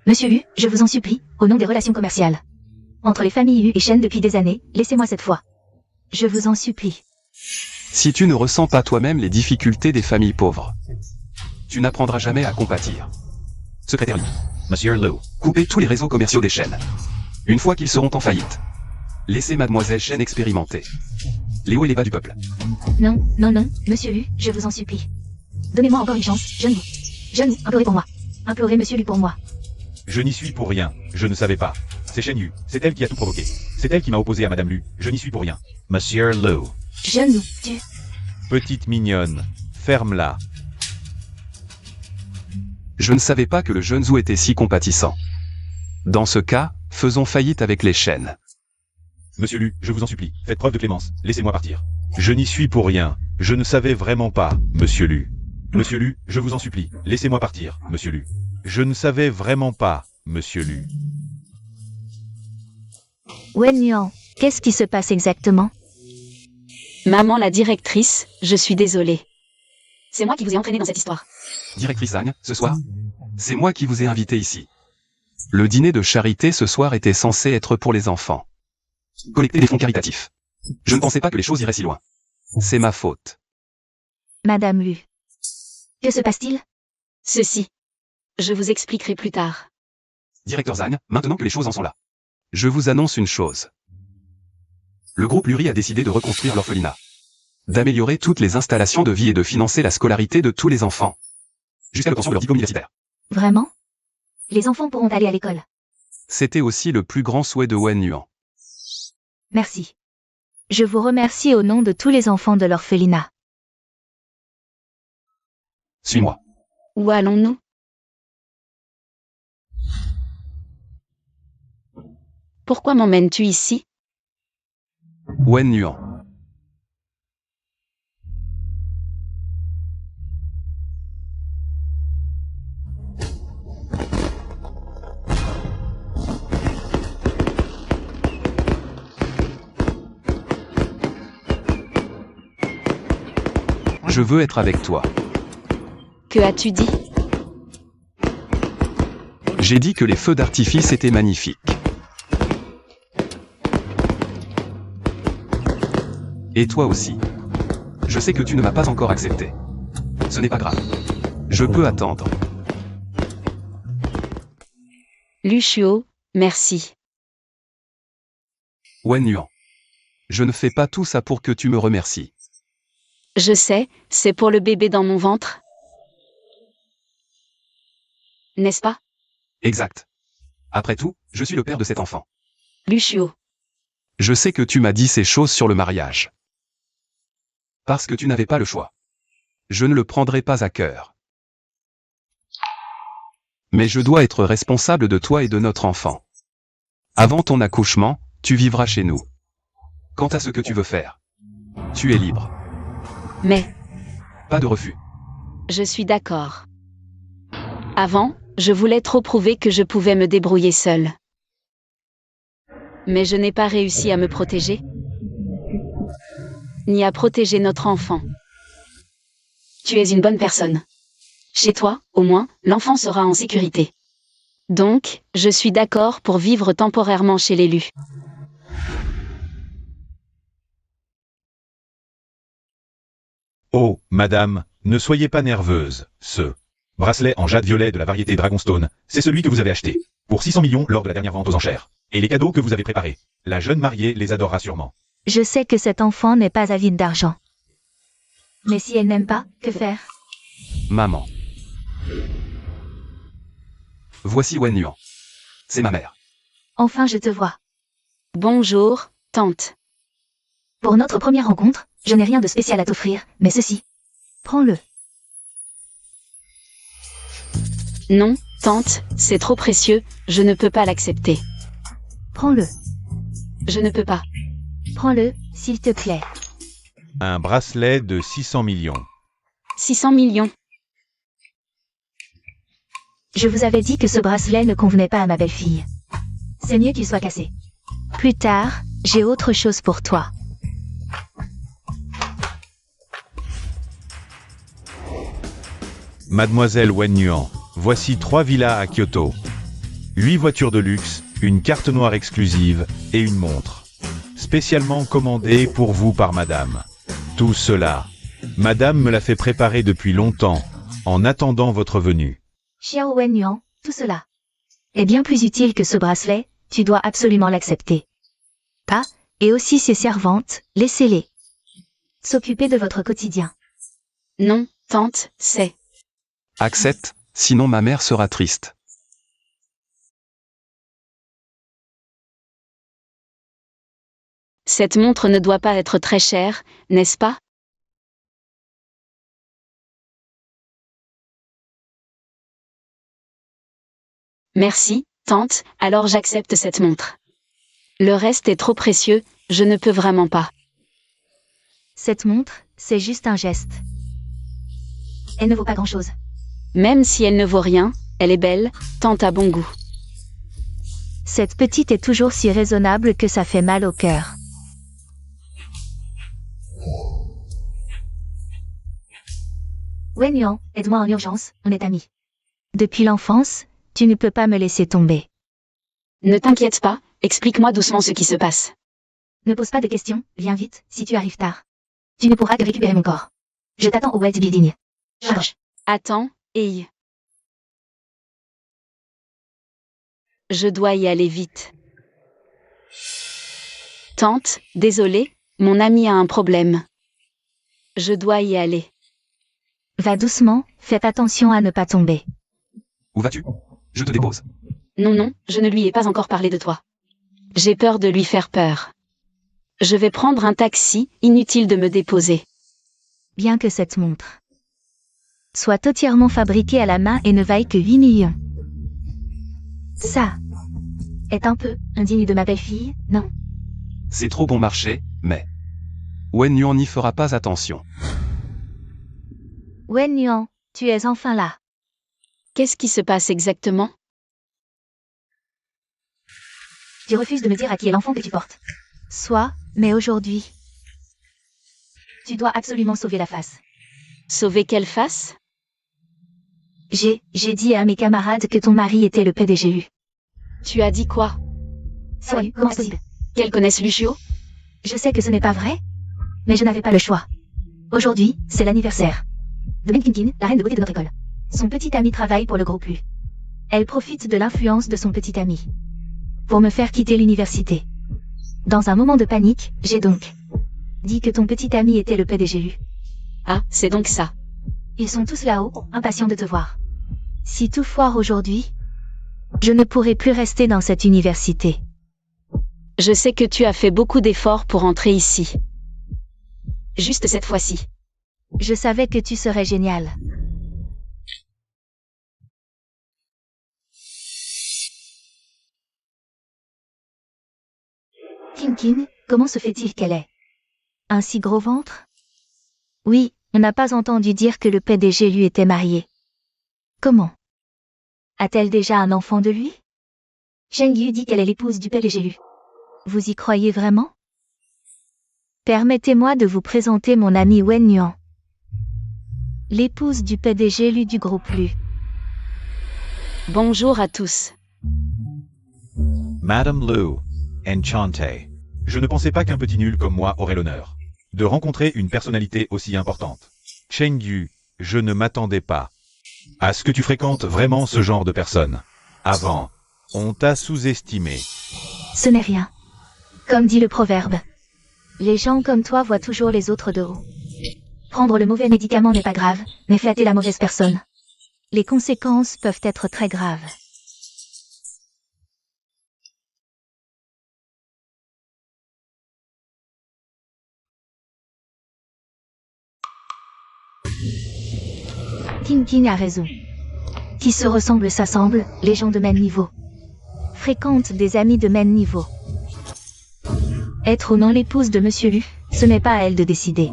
Monsieur Yu, je vous en supplie, au nom des relations commerciales entre les familles Yu et Chen depuis des années, laissez-moi cette fois. Je vous en supplie. Si tu ne ressens pas toi-même les difficultés des familles pauvres, tu n'apprendras jamais à compatir. Secrétaire Li. Monsieur Liu. Coupez tous les réseaux commerciaux des Shen. Une fois qu'ils seront en faillite, laissez Mademoiselle Chen expérimenter les hauts et les bas du peuple. Non, non, non, Monsieur Lu, je vous en supplie. Donnez-moi encore une chance, jeune Lu. Jeune Lu, implorez pour moi. Implorez Monsieur Lu pour moi. Je n'y suis pour rien, je ne savais pas. C'est Shen Yu, c'est elle qui a tout provoqué. C'est elle qui m'a opposé à Madame Lu, je n'y suis pour rien. Monsieur Liu. Jeune Lu, tu... Petite mignonne, ferme-la. Je ne savais pas que le jeune Zhou était si compatissant. Dans ce cas, faisons faillite avec les Shen. Monsieur Lu, je vous en supplie, faites preuve de clémence, laissez-moi partir. Je n'y suis pour rien, je ne savais vraiment pas, Monsieur Lu. Monsieur Lu, je vous en supplie, laissez-moi partir, Monsieur Lu. Je ne savais vraiment pas, Monsieur Lu. Wen Yang, qu'est-ce qui se passe exactement? Maman la directrice, je suis désolée. C'est moi qui vous ai entraîné dans cette histoire. Directrice Zhang, ce soir, c'est moi qui vous ai invité ici. Le dîner de charité ce soir était censé être pour les enfants. Collecter des fonds caritatifs. Je ne pensais pas que les choses iraient si loin. C'est ma faute. Madame Lu. Que se passe-t-il? Ceci. Je vous expliquerai plus tard. Directeur Zhang, maintenant que les choses en sont là, je vous annonce une chose. Le groupe Luri a décidé de reconstruire l'orphelinat, d'améliorer toutes les installations de vie et de financer la scolarité de tous les enfants, jusqu'à l'obtention de leur diplôme universitaire. Vraiment? Les enfants pourront aller à l'école. C'était aussi le plus grand souhait de Wen Yuan. Merci. Je vous remercie au nom de tous les enfants de l'orphelinat. Suis-moi. Où allons-nous? Pourquoi m'emmènes-tu ici? Wen Yuan. Je veux être avec toi. Que as-tu dit? J'ai dit que les feux d'artifice étaient magnifiques. Et toi aussi. Je sais que tu ne m'as pas encore accepté. Ce n'est pas grave. Je peux attendre. Lu Shuo, merci. Wen Yuan. Je ne fais pas tout ça pour que tu me remercies. Je sais, c'est pour le bébé dans mon ventre. N'est-ce pas? Exact. Après tout, je suis le père de cet enfant. Lu Shuo. Je sais que tu m'as dit ces choses sur le mariage. Parce que tu n'avais pas le choix. Je ne le prendrai pas à cœur. Mais je dois être responsable de toi et de notre enfant. Avant ton accouchement, tu vivras chez nous. Quant à ce que tu veux faire, tu es libre. Mais, Pas de refus. je suis d'accord. Avant, je voulais trop prouver que je pouvais me débrouiller seule. Mais je n'ai pas réussi à me protéger, ni à protéger notre enfant. Tu es une bonne personne. Chez toi, au moins, l'enfant sera en sécurité. Donc, je suis d'accord pour vivre temporairement chez l'élu. Oh, madame, ne soyez pas nerveuse. Ce bracelet en jade violet de la variété Dragonstone, c'est celui que vous avez acheté. Pour 600 millions lors de la dernière vente aux enchères. Et les cadeaux que vous avez préparés. La jeune mariée les adorera sûrement. Je sais que cet enfant n'est pas avide d'argent. Mais si elle n'aime pas, que faire? Maman. Voici Wen Yuan. C'est ma mère. Enfin je te vois. Bonjour, tante. Pour notre première rencontre, je n'ai rien de spécial à t'offrir, mais ceci. Prends-le. Non, tante, c'est trop précieux, je ne peux pas l'accepter. Prends-le. Je ne peux pas. Prends-le, s'il te plaît. Un bracelet de 600 millions. 600 millions. Je vous avais dit que ce bracelet ne convenait pas à ma belle-fille. C'est mieux qu'il soit cassé. Plus tard, j'ai autre chose pour toi. Mademoiselle Wen Yuan, voici 3 villas à Kyoto. 8 voitures de luxe, une carte noire exclusive et une montre. Spécialement commandée pour vous par madame. Tout cela, madame me l'a fait préparer depuis longtemps, en attendant votre venue. Xiao Wen Yuan, tout cela est bien plus utile que ce bracelet, tu dois absolument l'accepter. Ah, et aussi ces servantes, laissez-les s'occuper de votre quotidien. Non, tante, c'est... Accepte, sinon ma mère sera triste. Cette montre ne doit pas être très chère, n'est-ce pas? Merci, tante, alors j'accepte cette montre. Le reste est trop précieux, je ne peux vraiment pas. Cette montre, c'est juste un geste. Elle ne vaut pas grand-chose. Même si elle ne vaut rien, elle est belle, tante a bon goût. Cette petite est toujours si raisonnable que ça fait mal au cœur. Wen Yuan, aide-moi en urgence, on est amis. Depuis l'enfance, tu ne peux pas me laisser tomber. Ne t'inquiète pas, explique-moi doucement ce qui se passe. Ne pose pas de questions, viens vite, si tu arrives tard. Tu ne pourras que récupérer mon corps. Je t'attends au White Building. Charge. Attends, et... Je dois y aller vite. Tante, désolée, mon ami a un problème. Je dois y aller. Va doucement, fais attention à ne pas tomber. Où vas-tu? Je te dépose. Non, non, je ne lui ai pas encore parlé de toi. J'ai peur de lui faire peur. Je vais prendre un taxi, inutile de me déposer. Bien que cette montre soit entièrement fabriquée à la main et ne vaille que 8 millions. Ça est un peu indigne de ma belle-fille, non? C'est trop bon marché, mais... Wen Yuan n'y fera pas attention. Wen Yuan, tu es enfin là. Qu'est-ce qui se passe exactement? Tu refuses de me dire à qui est l'enfant que tu portes. Soit, mais aujourd'hui, tu dois absolument sauver la face. Sauver quelle face? J'ai dit à mes camarades que ton mari était le PDGU. Tu as dit quoi? Sérieux, comment c'est possible? Qu'elles connaissent Lucio? Je sais que ce n'est pas vrai, mais je n'avais pas le choix. Aujourd'hui, c'est l'anniversaire de Meng Qingqin, la reine de beauté de notre école. Son petit ami travaille pour le groupe U. Elle profite de l'influence de son petit ami pour me faire quitter l'université. Dans un moment de panique, j'ai donc dit que ton petit ami était le PDGU. Ah, c'est donc ça. Ils sont tous là-haut, impatients de te voir. Si tout foire aujourd'hui, je ne pourrai plus rester dans cette université. Je sais que tu as fait beaucoup d'efforts pour entrer ici. Juste cette fois-ci. Je savais que tu serais génial. Qingqin, comment se fait-il qu'elle ait un si gros ventre? Oui, on n'a pas entendu dire que le PDG lui était marié. Comment A-t-elle déjà un enfant de lui? Zheng Yu dit qu'elle est l'épouse du PDG Lu. Vous y croyez vraiment? Permettez-moi de vous présenter mon amie Wen Yuan, l'épouse du PDG Lu du groupe Lu. Bonjour à tous. Madame Lu, enchanté. Je ne pensais pas qu'un petit nul comme moi aurait l'honneur de rencontrer une personnalité aussi importante. Zheng Yu, je ne m'attendais pas à ce que tu fréquentes vraiment ce genre de personnes. Avant, on t'a sous-estimé. Ce n'est rien. Comme dit le proverbe, les gens comme toi voient toujours les autres de haut. Prendre le mauvais médicament n'est pas grave, mais flatter la mauvaise personne, les conséquences peuvent être très graves. King a raison. Qui se ressemble s'assemble, les gens de même niveau fréquentent des amis de même niveau. Être ou non l'épouse de Monsieur Lu, ce n'est pas à elle de décider.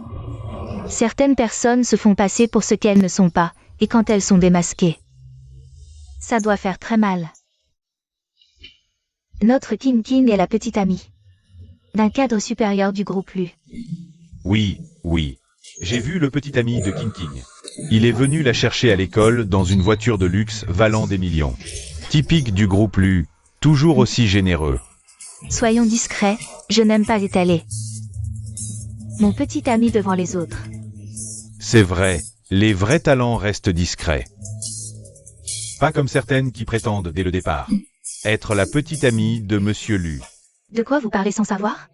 Certaines personnes se font passer pour ce qu'elles ne sont pas, et quand elles sont démasquées, ça doit faire très mal. Notre King est la petite amie d'un cadre supérieur du groupe Lu. Oui, oui. J'ai vu le petit ami de King. Il est venu la chercher à l'école dans une voiture de luxe valant des millions. Typique du groupe Lu, toujours aussi généreux. Soyons discrets, je n'aime pas étaler mon petit ami devant les autres. C'est vrai, les vrais talents restent discrets. Pas comme certaines qui prétendent dès le départ être la petite amie de Monsieur Lu. De quoi vous parlez sans savoir?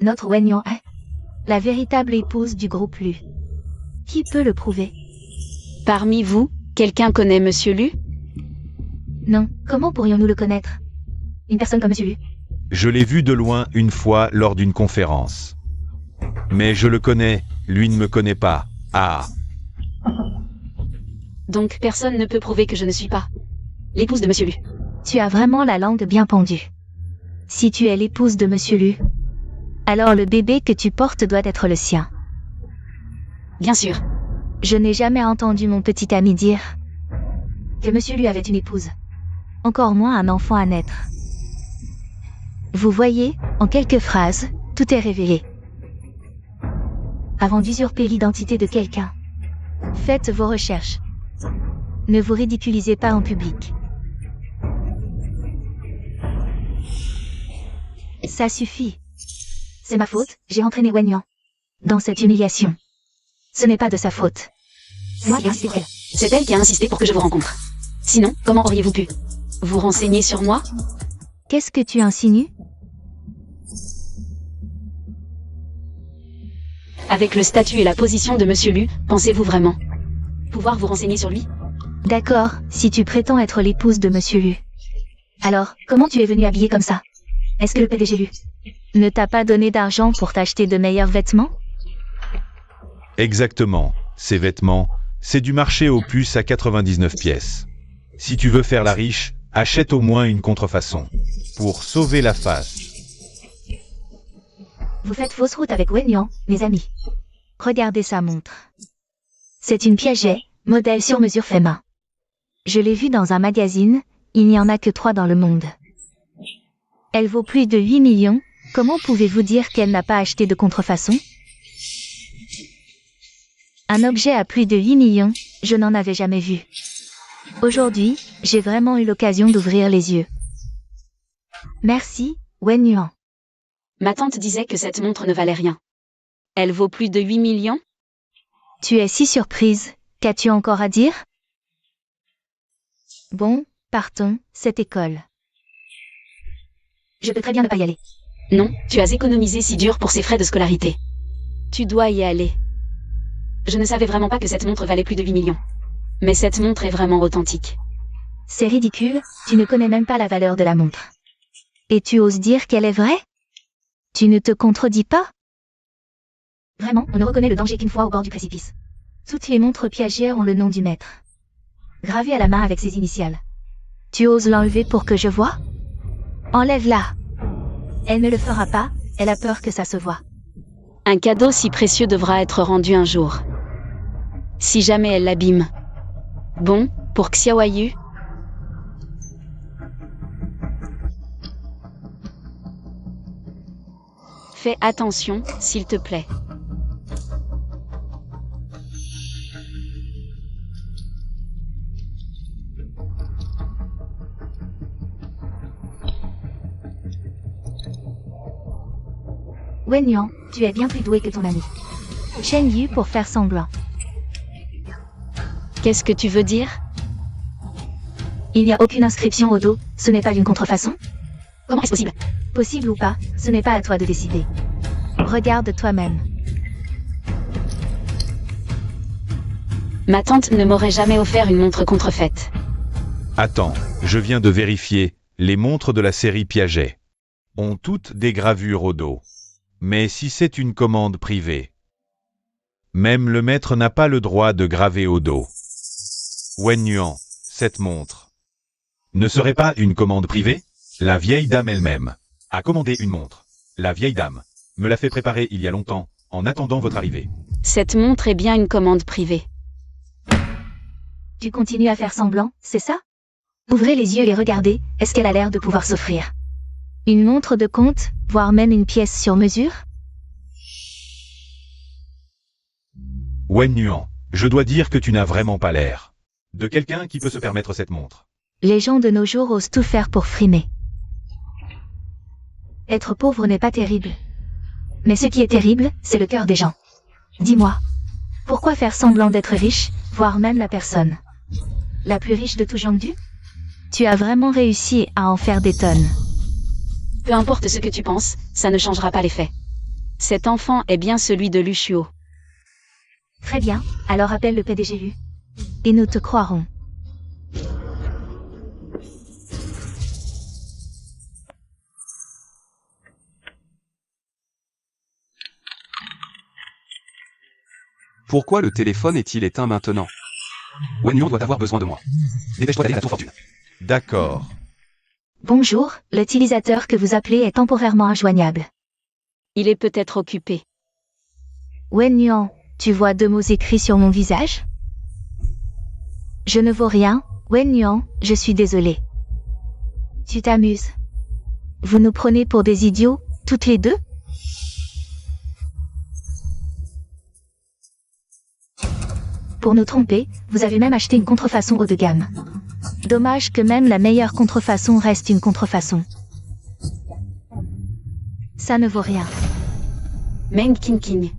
Notre Wen Yuan est la véritable épouse du groupe Lu. Qui peut le prouver? Parmi vous, quelqu'un connaît Monsieur Lu? Non, comment pourrions-nous le connaître? Une personne comme Monsieur Lu? Je l'ai vu de loin une fois lors d'une conférence. Mais je le connais, lui ne me connaît pas. Ah! Donc personne ne peut prouver que je ne suis pas l'épouse de Monsieur Lu. Tu as vraiment la langue bien pendue. Si tu es l'épouse de Monsieur Lu, alors le bébé que tu portes doit être le sien. Bien sûr. Je n'ai jamais entendu mon petit ami dire que Monsieur Lu avait une épouse. Encore moins un enfant à naître. Vous voyez, en quelques phrases, tout est révélé. Avant d'usurper l'identité de quelqu'un, faites vos recherches. Ne vous ridiculisez pas en public. Ça suffit. C'est ma faute, j'ai entraîné Wen Yuan dans cette humiliation. Ce n'est pas de sa faute. C'est moi qui ai insisté pour elle. C'est elle qui a insisté pour que je vous rencontre. Sinon, comment auriez-vous pu vous renseigner sur moi? Qu'est-ce que tu insinues? Avec le statut et la position de Monsieur Lu, pensez-vous vraiment pouvoir vous renseigner sur lui? D'accord, si tu prétends être l'épouse de Monsieur Lu. Alors, comment tu es venue habillée comme ça? Est-ce que le PDG Lu ne t'a pas donné d'argent pour t'acheter de meilleurs vêtements? Exactement. Ces vêtements, c'est du marché aux puces à 99 pièces. Si tu veux faire la riche, achète au moins une contrefaçon. Pour sauver la face. Vous faites fausse route avec Wen Yuan, mes amis. Regardez sa montre. C'est une Piaget, modèle sur mesure fait main. Je l'ai vue dans un magazine, il n'y en a que 3 dans le monde. Elle vaut plus de 8 millions, comment pouvez-vous dire qu'elle n'a pas acheté de contrefaçon? Un objet à plus de 8 millions, je n'en avais jamais vu. Aujourd'hui, j'ai vraiment eu l'occasion d'ouvrir les yeux. Merci, Wen Yuan. Ma tante disait que cette montre ne valait rien. Elle vaut plus de 8 millions? Tu es si surprise, qu'as-tu encore à dire? Bon, partons, cette école. Je peux très bien ne pas y aller. Non, tu as économisé si dur pour ces frais de scolarité. Tu dois y aller. Je ne savais vraiment pas que cette montre valait plus de 8 millions. Mais cette montre est vraiment authentique. C'est ridicule, tu ne connais même pas la valeur de la montre. Et tu oses dire qu'elle est vraie? Tu ne te contredis pas? Vraiment, on ne reconnaît le danger qu'une fois au bord du précipice. Toutes les montres Piaget ont le nom du maître gravé à la main avec ses initiales. Tu oses l'enlever pour que je voie? Enlève-la. Elle ne le fera pas, elle a peur que ça se voie. Un cadeau si précieux devra être rendu un jour. Si jamais elle l'abîme. Bon, pour Xiaoyu, Fais attention, s'il te plaît. Wen Yuan, tu es bien plus doué que ton ami Shen Yu pour faire semblant. Qu'est-ce que tu veux dire? Il n'y a aucune inscription au dos, ce n'est pas une contrefaçon? Comment est-ce possible? Possible ou pas, ce n'est pas à toi de décider. Regarde toi-même. Ma tante ne m'aurait jamais offert une montre contrefaite. Attends, je viens de vérifier, les montres de la série Piaget ont toutes des gravures au dos. Mais si c'est une commande privée, même le maître n'a pas le droit de graver au dos. Wen Yuan, cette montre ne serait pas une commande privée? La vieille dame elle-même a commandé une montre. La vieille dame me l'a fait préparer il y a longtemps, en attendant votre arrivée. Cette montre est bien une commande privée. Tu continues à faire semblant, c'est ça? Ouvrez les yeux et regardez, est-ce qu'elle a l'air de pouvoir s'offrir? Une montre de compte, voire même une pièce sur mesure? Wen Yuan, je dois dire que tu n'as vraiment pas l'air de quelqu'un qui peut se permettre cette montre. Les gens de nos jours osent tout faire pour frimer. Être pauvre n'est pas terrible. Mais ce qui est terrible, c'est le cœur des gens. Dis-moi, pourquoi faire semblant d'être riche, voire même la personne la plus riche de tout Jiangdu? Tu as vraiment réussi à en faire des tonnes. Peu importe ce que tu penses, ça ne changera pas les faits. Cet enfant est bien celui de Lu Shuo. Très bien, alors appelle le PDG Lu. Et nous te croirons. Pourquoi le téléphone est-il éteint maintenant? Wen Yuan doit avoir besoin de moi. Dépêche-toi d'aller à la Tour Fortune. D'accord. Bonjour, l'utilisateur que vous appelez est temporairement injoignable. Il est peut-être occupé. Wen Yuan, tu vois 2 mots écrits sur mon visage? Je ne vaux rien, Wen Yuan, je suis désolé. Tu t'amuses. Vous nous prenez pour des idiots, toutes les deux? Pour nous tromper, vous avez même acheté une contrefaçon haut de gamme. Dommage que même la meilleure contrefaçon reste une contrefaçon. Ça ne vaut rien. Meng Qingqing.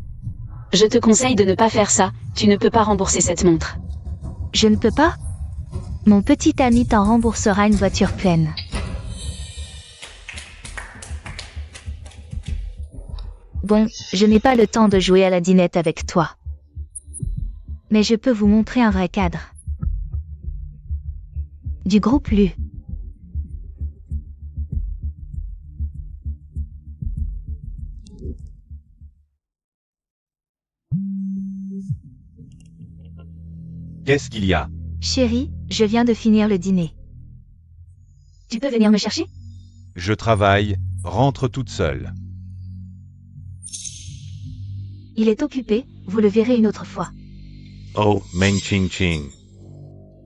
Je te conseille de ne pas faire ça, tu ne peux pas rembourser cette montre. Je ne peux pas? Mon petit ami t'en remboursera une voiture pleine. Bon, je n'ai pas le temps de jouer à la dinette avec toi. Mais je peux vous montrer un vrai cadre. Du groupe Lu. Qu'est-ce qu'il y a? Chérie, je viens de finir le dîner. Tu peux venir me chercher? Je travaille, rentre toute seule. Il est occupé, vous le verrez une autre fois. Oh, Meng Qingqing.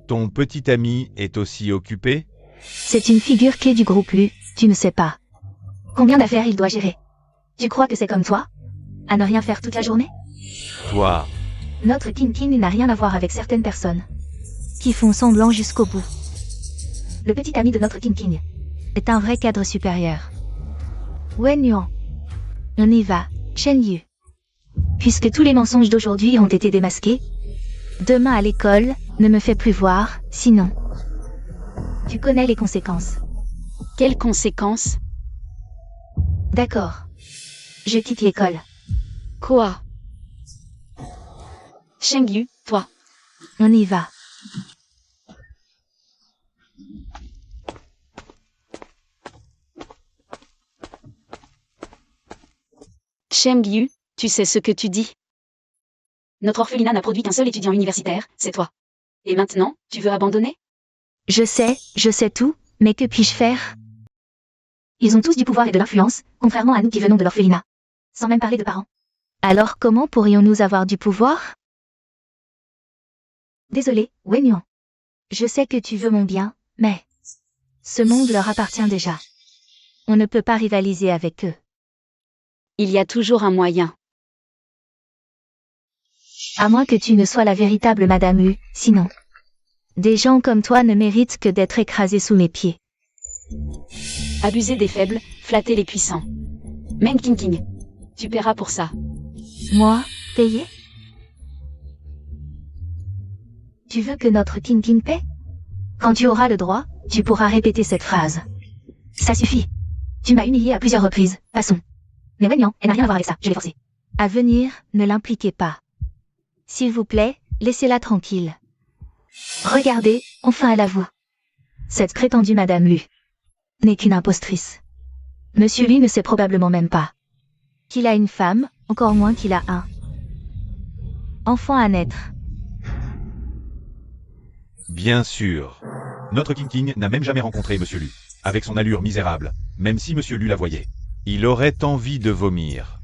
Ton petit ami est aussi occupé? C'est une figure clé du groupe Lu, tu ne sais pas. Combien d'affaires il doit gérer? Tu crois que c'est comme toi? À ne rien faire toute la journée? Toi, Notre Qingqing n'a rien à voir avec certaines personnes qui font semblant jusqu'au bout. Le petit ami de notre Qingqing est un vrai cadre supérieur. Wen Yuan. On y va, Shen Yu. Puisque tous les mensonges d'aujourd'hui ont été démasqués, demain à l'école, ne me fais plus voir, sinon. Tu connais les conséquences. Quelles conséquences? D'accord. Je quitte l'école. Quoi? Shengyu, toi. On y va. Shengyu, tu sais ce que tu dis? Notre orphelinat n'a produit qu'un seul étudiant universitaire, c'est toi. Et maintenant, tu veux abandonner? Je sais tout, mais que puis-je faire? Ils ont tous du pouvoir et de l'influence, contrairement à nous qui venons de l'orphelinat. Sans même parler de parents. Alors comment pourrions-nous avoir du pouvoir? Désolé, Wen Yuan. Je sais que tu veux mon bien, mais ce monde leur appartient déjà. On ne peut pas rivaliser avec eux. Il y a toujours un moyen. À moins que tu ne sois la véritable Madame Hu, sinon. Des gens comme toi ne méritent que d'être écrasés sous mes pieds. Abuser des faibles, flatter les puissants. Meng King, tu paieras pour ça. Moi, payer? Tu veux que notre King paie? Quand tu auras le droit, tu pourras répéter cette phrase. Ça suffit. Tu m'as humilié à plusieurs reprises, passons. Mais Wenyan, elle n'a rien à voir avec ça, je l'ai forcée. À venir, ne l'impliquez pas. S'il vous plaît, laissez-la tranquille. Regardez, enfin elle avoue. Cette prétendue Madame Lu n'est qu'une impostrice. Monsieur Lu ne sait probablement même pas qu'il a une femme, encore moins qu'il a un enfant à naître. Bien sûr. Notre King n'a même jamais rencontré Monsieur Lu. Avec son allure misérable, même si Monsieur Lu la voyait, il aurait envie de vomir.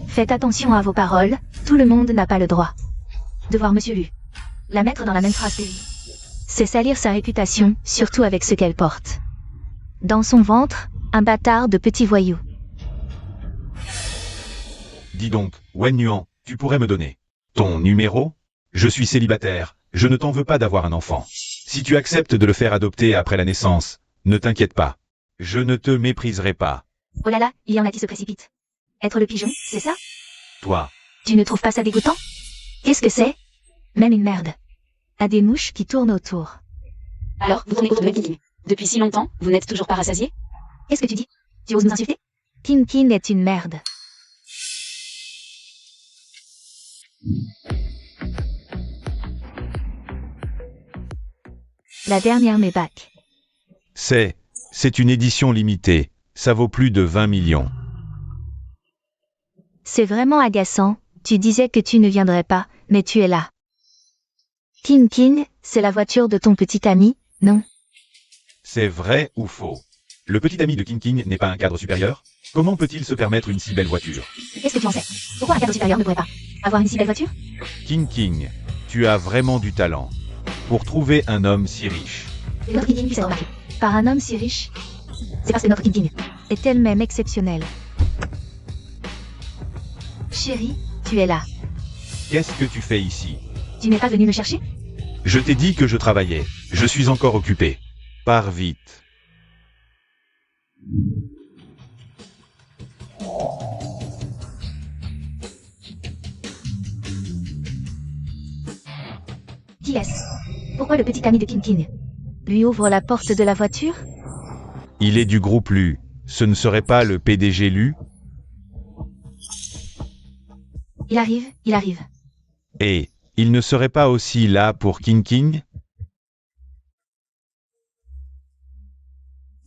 Faites attention à vos paroles, tout le monde n'a pas le droit de voir Monsieur Lu. La mettre dans la même phrase, c'est salir sa réputation, surtout avec ce qu'elle porte. Dans son ventre, un bâtard de petit voyou. Dis donc, Wen Yuan, tu pourrais me donner ton numéro? Je suis célibataire, je ne t'en veux pas d'avoir un enfant. Si tu acceptes de le faire adopter après la naissance, ne t'inquiète pas. Je ne te mépriserai pas. Oh là là, il y en a qui se précipitent. Être le pigeon, c'est ça? Toi, Tu ne trouves pas ça dégoûtant? Qu'est-ce que c'est? Même une merde. À des mouches qui tournent autour. Alors, vous tournez autour de Meng King. Depuis si longtemps, vous n'êtes toujours pas rassasié? Qu'est-ce que tu dis? Tu oses nous insulter? Kin est une merde. La dernière Maybach. C'est une édition limitée. Ça vaut plus de 20 millions. C'est vraiment agaçant, tu disais que tu ne viendrais pas, mais tu es là. Kin, c'est la voiture de ton petit ami, non? C'est vrai ou faux? Le petit ami de King n'est pas un cadre supérieur? Comment peut-il se permettre une si belle voiture? Qu'est-ce que tu en sais? Pourquoi un cadre supérieur ne pourrait pas avoir une si belle voiture? King, tu as vraiment du talent. Pour trouver un homme si riche. Et notre King s'est remarqué. Par un homme si riche? C'est parce que notre King est elle-même exceptionnelle. Chérie, tu es là. Qu'est-ce que tu fais ici? Tu n'es pas venu me chercher? Je t'ai dit que je travaillais. Je suis encore occupé. Pars vite. Qui est-ce? Pourquoi le petit ami de Kin lui ouvre la porte de la voiture? Il est du groupe Lu. Ce ne serait pas le PDG Lu? Il arrive. Et il ne serait pas aussi là pour King?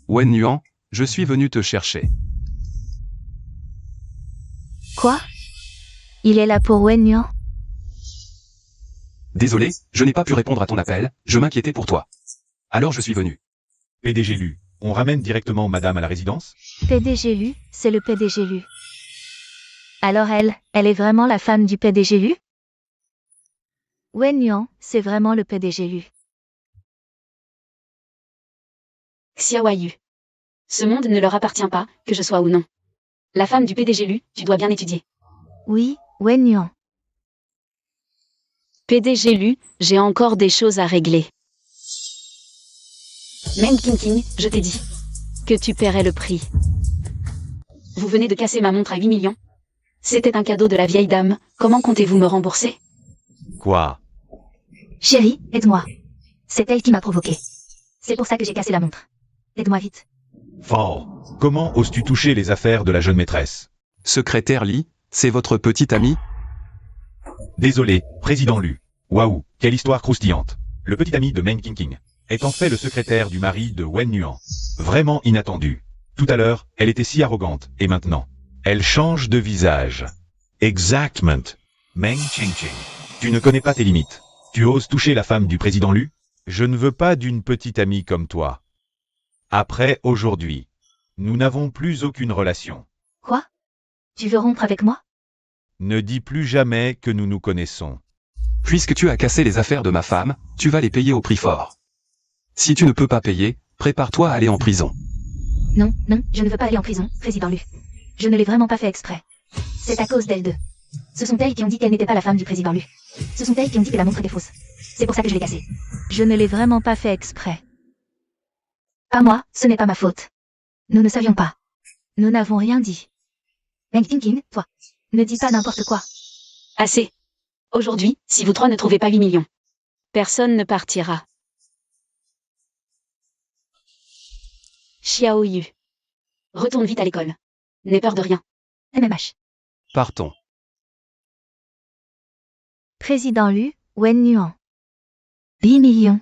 Wen Yuan, je suis venu te chercher. Quoi? Il est là pour Wenyan? Désolé, je n'ai pas pu répondre à ton appel, je m'inquiétais pour toi. Alors je suis venu. PDG Lu, on ramène directement madame à la résidence? PDG Lu, c'est le PDG Lu. Alors elle est vraiment la femme du PDG Lu? Wenyan, c'est vraiment le PDG Lu. Xiaoyu. Ce monde ne leur appartient pas, que je sois ou non. La femme du PDG Lu, tu dois bien étudier. Oui, Wenyan. PDG Lu, j'ai encore des choses à régler. Meng King, je t'ai dit que tu paierais le prix. Vous venez de casser ma montre à 8 millions. C'était un cadeau de la vieille dame, comment comptez-vous me rembourser? Quoi? Chérie, aide-moi. C'est elle qui m'a provoqué. C'est pour ça que j'ai cassé la montre. Aide-moi vite. Fort. Comment oses-tu toucher les affaires de la jeune maîtresse? Secrétaire Li, c'est votre petit ami? Désolé, président Lu. Waouh, quelle histoire croustillante. Le petit ami de Meng King est en fait le secrétaire du mari de Wen Yuan. Vraiment inattendu. Tout à l'heure, elle était si arrogante, et maintenant, elle change de visage. Exactement. Meng Ching, tu ne connais pas tes limites. Tu oses toucher la femme du président Lu? Je ne veux pas d'une petite amie comme toi. Après aujourd'hui, nous n'avons plus aucune relation. Quoi? Tu veux rompre avec moi? Ne dis plus jamais que nous nous connaissons. Puisque tu as cassé les affaires de ma femme, tu vas les payer au prix fort. Si tu ne peux pas payer, prépare-toi à aller en prison. Non, non, je ne veux pas aller en prison, président Lu. Je ne l'ai vraiment pas fait exprès. C'est à cause d'elles deux. Ce sont elles qui ont dit qu'elle n'était pas la femme du président Lu. Ce sont elles qui ont dit que la montre était fausse. C'est pour ça que je l'ai cassée. Je ne l'ai vraiment pas fait exprès. Pas moi, ce n'est pas ma faute. Nous ne savions pas. Nous n'avons rien dit. Meng Tinkin, toi. Ne dis pas n'importe quoi. Assez. Aujourd'hui, si vous trois ne trouvez pas 8 millions, personne ne partira. Xiao Yu. Retourne vite à l'école. N'aie peur de rien. MMH. Partons. Président Lu, Wen Nuan. 8 millions.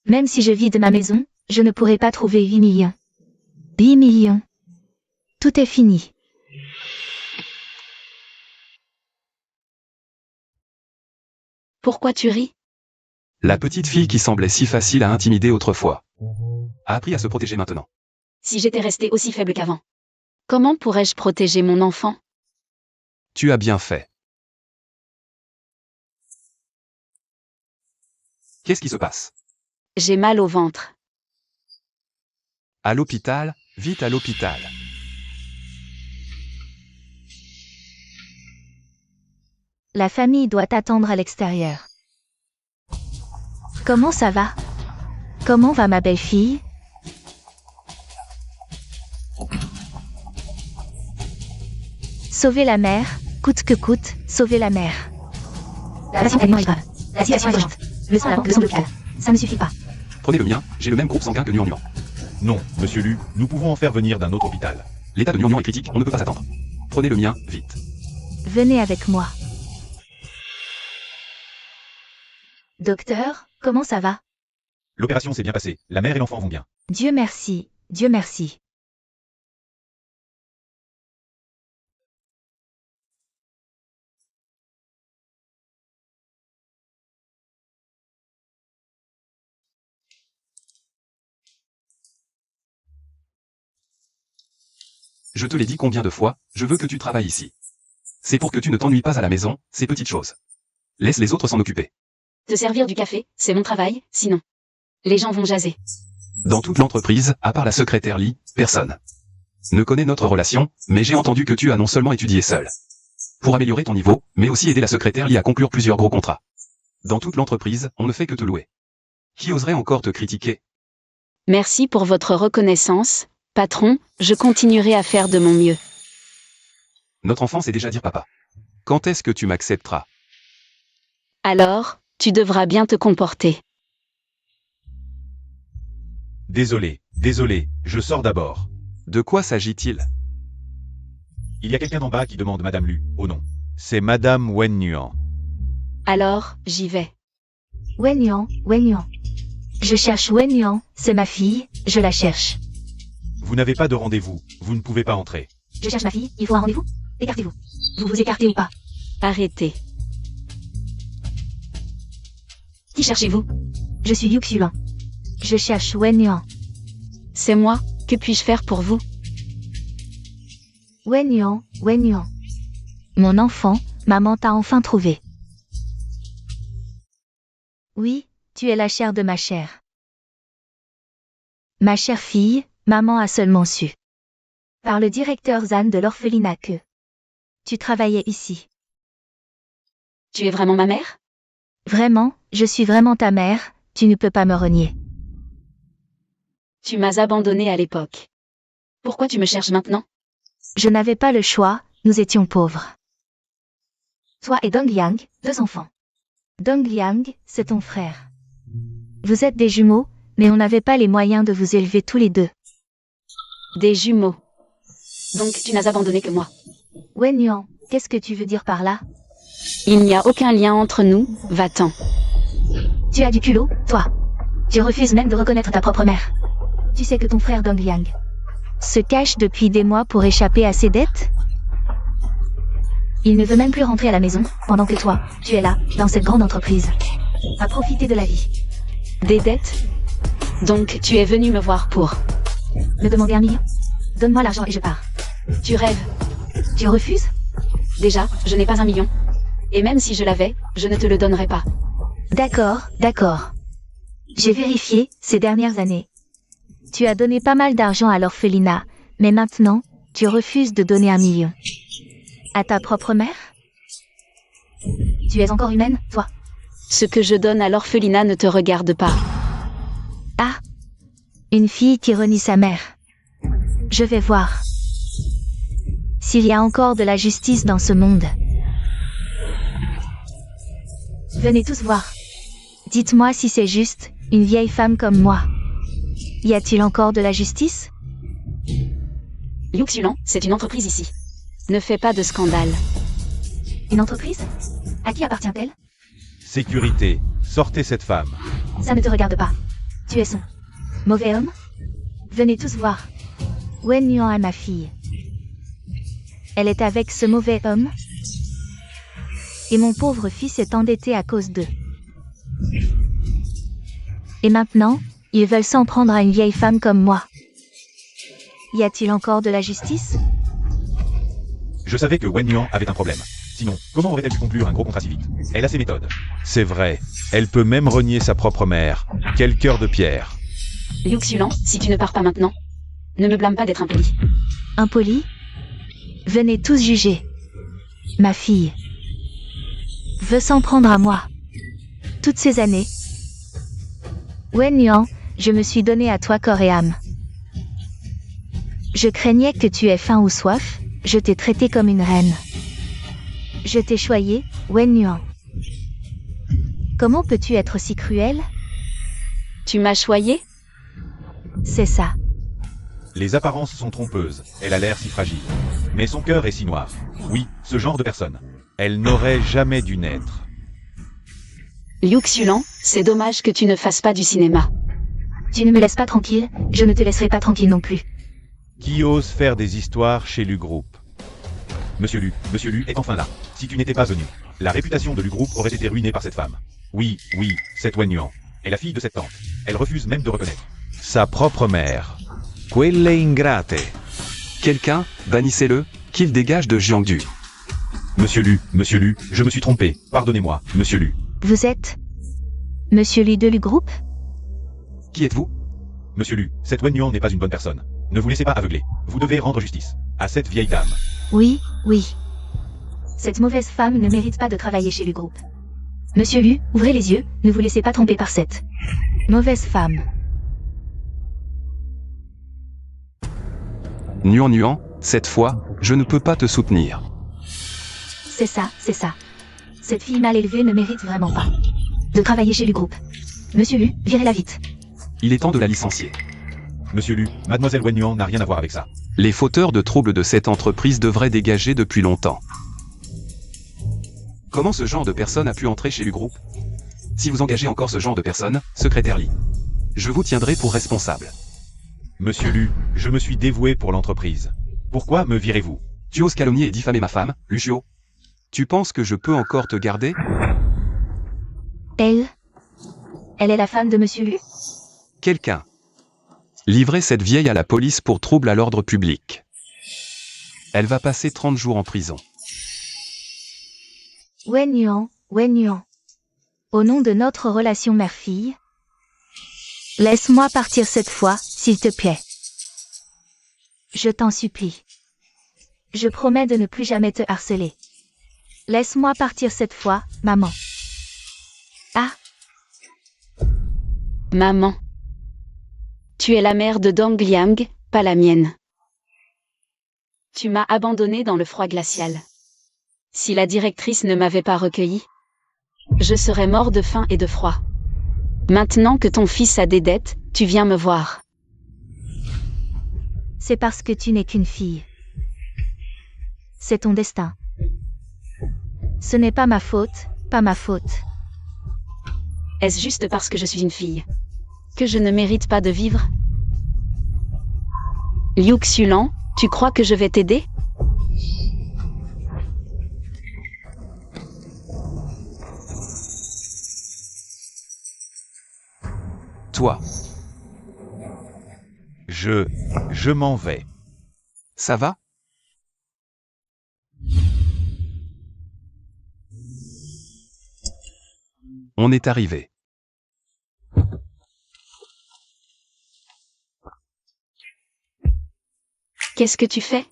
Même si je vide ma maison, je ne pourrai pas trouver 8 millions. 8 millions. Tout est fini. Pourquoi tu ris? La petite fille qui semblait si facile à intimider autrefois a appris à se protéger maintenant. Si j'étais restée aussi faible qu'avant, comment pourrais-je protéger mon enfant? Tu as bien fait. Qu'est-ce qui se passe? J'ai mal au ventre. À l'hôpital, vite à l'hôpital. La famille doit attendre à l'extérieur. Comment ça va? Comment va ma belle-fille? Sauver la mère, coûte que coûte, sauver la mère. La patient est grave. La situation est urgente. Le sang à la banque de sang local. Ça ne suffit pas. Prenez le mien, j'ai le même groupe sanguin que Nuan Nuan. Non, monsieur Lu, nous pouvons en faire venir d'un autre hôpital. L'état de Nuan Nuan est critique, on ne peut pas attendre. Prenez le mien, vite. Venez avec moi. Docteur, comment ça va? L'opération s'est bien passée, la mère et l'enfant vont bien. Dieu merci, Dieu merci. Je te l'ai dit combien de fois, je veux que tu travailles ici. C'est pour que tu ne t'ennuies pas à la maison, ces petites choses. Laisse les autres s'en occuper. Te servir du café, c'est mon travail, sinon. Les gens vont jaser. Dans toute l'entreprise, à part la secrétaire Lee, personne ne connaît notre relation, mais j'ai entendu que tu as non seulement étudié seul pour améliorer ton niveau, mais aussi aider la secrétaire Lee à conclure plusieurs gros contrats. Dans toute l'entreprise, on ne fait que te louer. Qui oserait encore te critiquer? Merci pour votre reconnaissance, patron, je continuerai à faire de mon mieux. Notre enfant sait déjà dire papa. Quand est-ce que tu m'accepteras? Alors, tu devras bien te comporter. Désolé, je sors d'abord. De quoi s'agit-il? Il y a quelqu'un d'en bas qui demande Madame Lu, oh non. C'est Madame Wen Nuan. Alors, j'y vais. Wen Yuan, Wen Yuan. Je cherche Wen Yuan, c'est ma fille, je la cherche. Vous n'avez pas de rendez-vous, vous ne pouvez pas entrer. Je cherche ma fille, il faut un rendez-vous? Écartez-vous. Vous vous écartez ou pas? Arrêtez. Qui cherchez-vous? Je suis Yu Xulan. Je cherche Wen Yuan. C'est moi, que puis-je faire pour vous? Wen Yuan, Wen Yuan. Mon enfant, maman t'a enfin trouvé. Oui, tu es la chair de ma chair. Ma chère fille, maman a seulement su. Par le directeur Zan de l'orphelinat que tu travaillais ici. Tu es vraiment ma mère? Vraiment, je suis vraiment ta mère, tu ne peux pas me renier. Tu m'as abandonné à l'époque. Pourquoi tu me cherches maintenant? Je n'avais pas le choix, nous étions pauvres. Toi et Dong Liang, 2 enfants. Dong Liang, c'est ton frère. Vous êtes des jumeaux, mais on n'avait pas les moyens de vous élever tous les deux. Des jumeaux. Donc tu n'as abandonné que moi. Wen Yuan, qu'est-ce que tu veux dire par là? Il n'y a aucun lien entre nous, va-t'en. Tu as du culot, toi. Tu refuses même de reconnaître ta propre mère. Tu sais que ton frère Dong Liang se cache depuis des mois pour échapper à ses dettes? Il ne veut même plus rentrer à la maison, pendant que toi, tu es là, dans cette grande entreprise, à profiter de la vie. Des dettes? Donc tu es venu me voir pour Me demander 1 million? Donne-moi l'argent et je pars. Tu rêves. Tu refuses? Déjà, je n'ai pas 1 million. Et même si je l'avais, je ne te le donnerais pas. D'accord, d'accord. J'ai vérifié, ces dernières années. Tu as donné pas mal d'argent à l'orphelinat, mais maintenant, tu refuses de donner 1 million. À ta propre mère? Tu es encore humaine, toi? Ce que je donne à l'orphelinat ne te regarde pas. Ah! Une fille qui renie sa mère. Je vais voir. S'il y a encore de la justice dans ce monde. Venez tous voir. Dites-moi si c'est juste, une vieille femme comme moi. Y a-t-il encore de la justice? Luxulan, c'est une entreprise ici. Ne fais pas de scandale. Une entreprise? À qui appartient-elle? Sécurité, sortez cette femme. Ça ne te regarde pas. Tu es son mauvais homme? Venez tous voir. Wen Yuan est ma fille. Elle est avec ce mauvais homme? Et mon pauvre fils est endetté à cause d'eux. Et maintenant, ils veulent s'en prendre à une vieille femme comme moi. Y a-t-il encore de la justice? Je savais que Wen Yuan avait un problème. Sinon, comment aurait-elle pu conclure un gros contrat si vite? Elle a ses méthodes. C'est vrai. Elle peut même renier sa propre mère. Quel cœur de pierre. Luxulan, si tu ne pars pas maintenant, ne me blâme pas d'être impoli. Impoli? Venez tous juger. Ma fille veut s'en prendre à moi. Toutes ces années. Wen Yuan, je me suis donné à toi corps et âme. Je craignais que tu aies faim ou soif, je t'ai traité comme une reine. Je t'ai choyé, Wen Yuan. Comment peux-tu être si cruel? Tu m'as choyé? C'est ça. Les apparences sont trompeuses. Elle a l'air si fragile. Mais son cœur est si noir. Oui, ce genre de personne. Elle n'aurait jamais dû naître. Luxulan, c'est dommage que tu ne fasses pas du cinéma. Tu ne me laisses pas tranquille, je ne te laisserai pas tranquille non plus. Qui ose faire des histoires chez Lu Group? Monsieur Lu est enfin là. Si tu n'étais pas venu, la réputation de Lu Group aurait été ruinée par cette femme. Oui, cette Wen Yuan est la fille de cette tante. Elle refuse même de reconnaître sa propre mère. Quelle ingrate. Quelqu'un, bannissez-le, qu'il dégage de Jiangdu. Monsieur Lu, je me suis trompé. Pardonnez-moi, Monsieur Lu. Vous êtes Monsieur Lu de Lu Group? Qui êtes-vous? Monsieur Lu, cette Wen Yuan n'est pas une bonne personne. Ne vous laissez pas aveugler. Vous devez rendre justice à cette vieille dame. Oui. Cette mauvaise femme ne mérite pas de travailler chez Lu Group. Monsieur Lu, ouvrez les yeux, ne vous laissez pas tromper par cette mauvaise femme. Nuan, cette fois, je ne peux pas te soutenir. C'est ça. Cette fille mal élevée ne mérite vraiment pas de travailler chez Lu Group. Monsieur Lu, virez-la vite. Il est temps de la licencier. Monsieur Lu, mademoiselle Wen Yuan n'a rien à voir avec ça. Les fauteurs de troubles de cette entreprise devraient dégager depuis longtemps. Comment ce genre de personne a pu entrer chez Lu Group? Si vous engagez encore ce genre de personne, secrétaire Lee, je vous tiendrai pour responsable. Monsieur Lu, je me suis dévoué pour l'entreprise. Pourquoi me virez-vous? Tu oses calomnier et diffamer ma femme, Lucio? Tu penses que je peux encore te garder? Elle est la femme de Monsieur Lu? Quelqu'un. Livrez cette vieille à la police pour trouble à l'ordre public. Elle va passer 30 jours en prison. Wen Yuan. Au nom de notre relation mère-fille, laisse-moi partir cette fois, s'il te plaît. Je t'en supplie. Je promets de ne plus jamais te harceler. Laisse-moi partir cette fois, maman. Ah, Maman. Tu es la mère de Dong Liang, pas la mienne. Tu m'as abandonnée dans le froid glacial. Si la directrice ne m'avait pas recueilli, je serais mort de faim et de froid. Maintenant que ton fils a des dettes, tu viens me voir. c'est parce que tu n'es qu'une fille. C'est ton destin. Ce n'est pas ma faute, pas ma faute. Est-ce juste parce que je suis une fille que je ne mérite pas de vivre? Liu Xulan, tu crois que je vais t'aider? Toi, Je m'en vais. ça va? On est arrivé. Qu'est-ce que tu fais?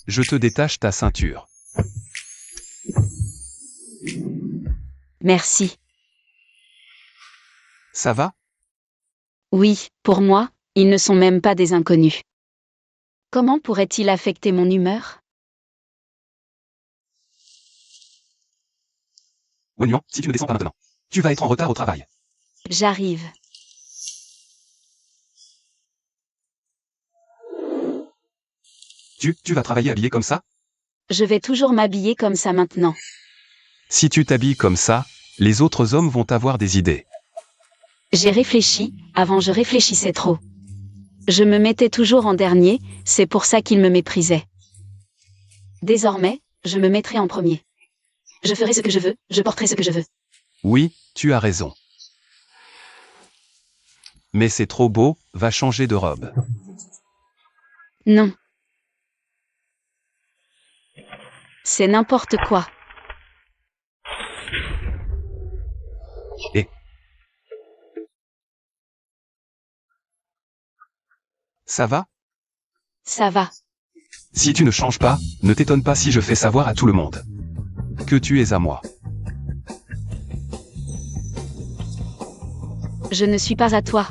Je te détache ta ceinture. Merci. Ça va? Oui, pour moi, ils ne sont même pas des inconnus. Comment pourrait-il affecter mon humeur? Wenyan, si tu ne descends pas maintenant, tu vas être en retard au travail. J'arrive. Tu vas travailler habillé comme ça? Je vais toujours m'habiller comme ça maintenant. Si tu t'habilles comme ça, les autres hommes vont avoir des idées. J'ai réfléchi, avant je réfléchissais trop. Je me mettais toujours en dernier, c'est pour ça qu'ils me méprisaient. Désormais, je me mettrai en premier. Je ferai ce que je veux, je porterai ce que je veux. Oui, tu as raison. Mais c'est trop beau, va changer de robe. Non. C'est n'importe quoi. Et ça va? Ça va. Si tu ne changes pas, ne t'étonne pas si je fais savoir à tout le monde que tu es à moi. Je ne suis pas à toi.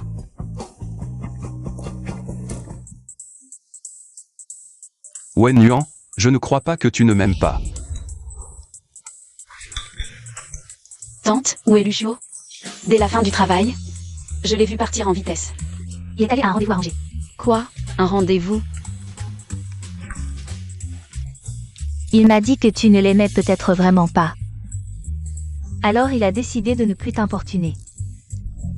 Wenyan, je ne crois pas que tu ne m'aimes pas. Tante, où est Lucio? Dès la fin du travail, je l'ai vu partir en vitesse. Il est allé à un rendez-vous à Angers. Quoi? Un rendez-vous? Il m'a dit que tu ne l'aimais peut-être vraiment pas. Alors il a décidé de ne plus t'importuner.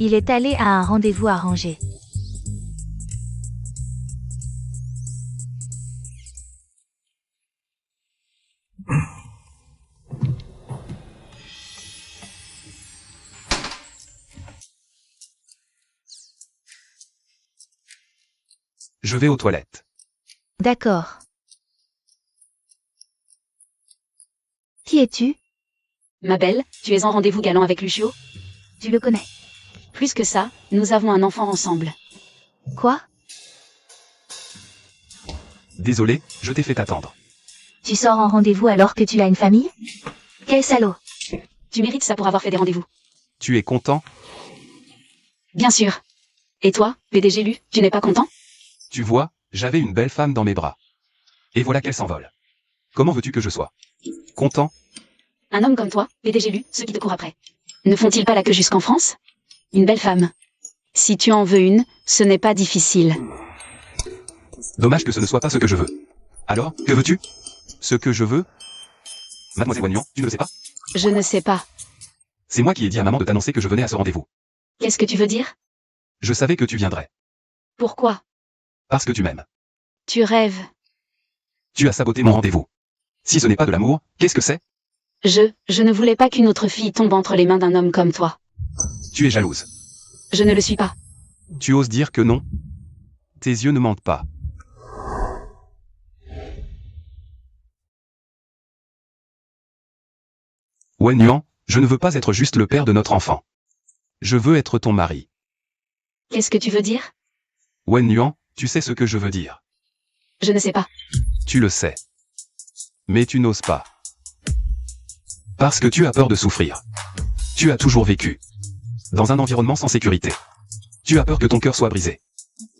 Il est allé à un rendez-vous à Angers. Je vais aux toilettes. D'accord. Qui es-tu? Ma belle, tu es en rendez-vous galant avec Lucio? Tu le connais. Plus que ça, nous avons un enfant ensemble. Quoi? Désolé, je t'ai fait attendre. Tu sors en rendez-vous alors que tu as une famille? Quel salaud! Tu mérites ça pour avoir fait des rendez-vous. Tu es content? Bien sûr. Et toi, PDG Lu, tu n'es pas content? Tu vois, j'avais une belle femme dans mes bras. Et voilà qu'elle s'envole. Comment veux-tu que je sois content? Un homme comme toi, PDG Lu, ceux qui te courent après. Ne font-ils pas la queue jusqu'en France? Une belle femme. Si tu en veux une, ce n'est pas difficile. Dommage que ce ne soit pas ce que je veux. Alors, que veux-tu? Ce que je veux? Mademoiselle Wenyan, tu ne le sais pas? Je ne sais pas. C'est moi qui ai dit à maman de t'annoncer que je venais à ce rendez-vous. Qu'est-ce que tu veux dire? Je savais que tu viendrais. Pourquoi? Parce que tu m'aimes. Tu rêves. Tu as saboté mon rendez-vous. Si ce n'est pas de l'amour, qu'est-ce que c'est? Je ne voulais pas qu'une autre fille tombe entre les mains d'un homme comme toi. Tu es jalouse. Je ne le suis pas. Tu oses dire que non? Tes yeux ne mentent pas. Wenyan, je ne veux pas être juste le père de notre enfant. Je veux être ton mari. Qu'est-ce que tu veux dire? Wenyan, tu sais ce que je veux dire. Je ne sais pas. Tu le sais. Mais tu n'oses pas. Parce que tu as peur de souffrir. Tu as toujours vécu dans un environnement sans sécurité. Tu as peur que ton cœur soit brisé.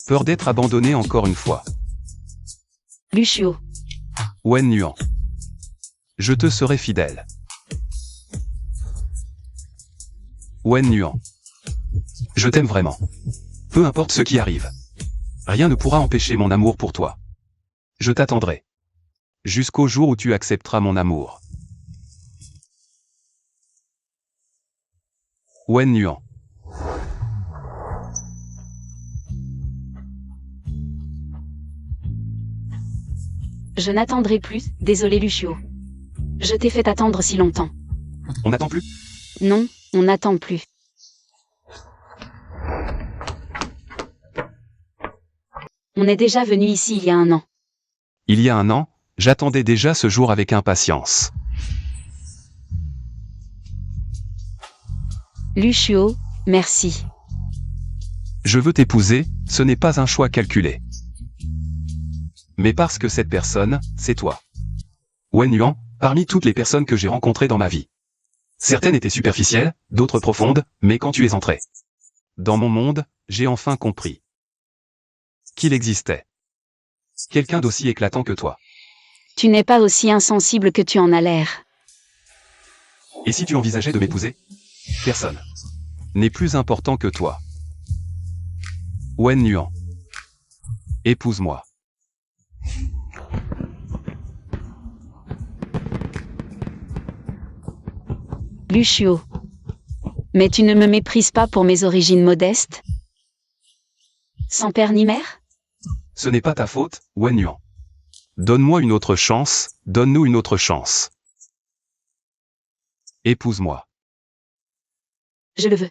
Peur d'être abandonné encore une fois. Lucio. Wenyan. Je te serai fidèle. Wenyan. Je t'aime vraiment. Peu importe ce qui arrive. Rien ne pourra empêcher mon amour pour toi. Je t'attendrai. Jusqu'au jour où tu accepteras mon amour. Wenyan. Je n'attendrai plus, désolé Lucio. Je t'ai fait attendre si longtemps. On n'attend plus? Non, on n'attend plus. On est déjà venu ici il y a 1 an. Il y a 1 an, j'attendais déjà ce jour avec impatience. Lucio, merci. Je veux t'épouser, ce n'est pas un choix calculé. mais parce que cette personne, c'est toi. Wen Yuan, parmi toutes les personnes que j'ai rencontrées dans ma vie. Certaines étaient superficielles, d'autres profondes, mais quand tu es entré dans mon monde, j'ai enfin compris qu'il existait quelqu'un d'aussi éclatant que toi. Tu n'es pas aussi insensible que tu en as l'air. Et si tu envisageais de m'épouser? Personne n'est plus important que toi. Wen Yuan. Épouse-moi. Lucio. Mais tu ne me méprises pas pour mes origines modestes? Sans père ni mère? Ce n'est pas ta faute, Wen Yuan. Donne-moi une autre chance, donne-nous une autre chance. Épouse-moi. Je le veux.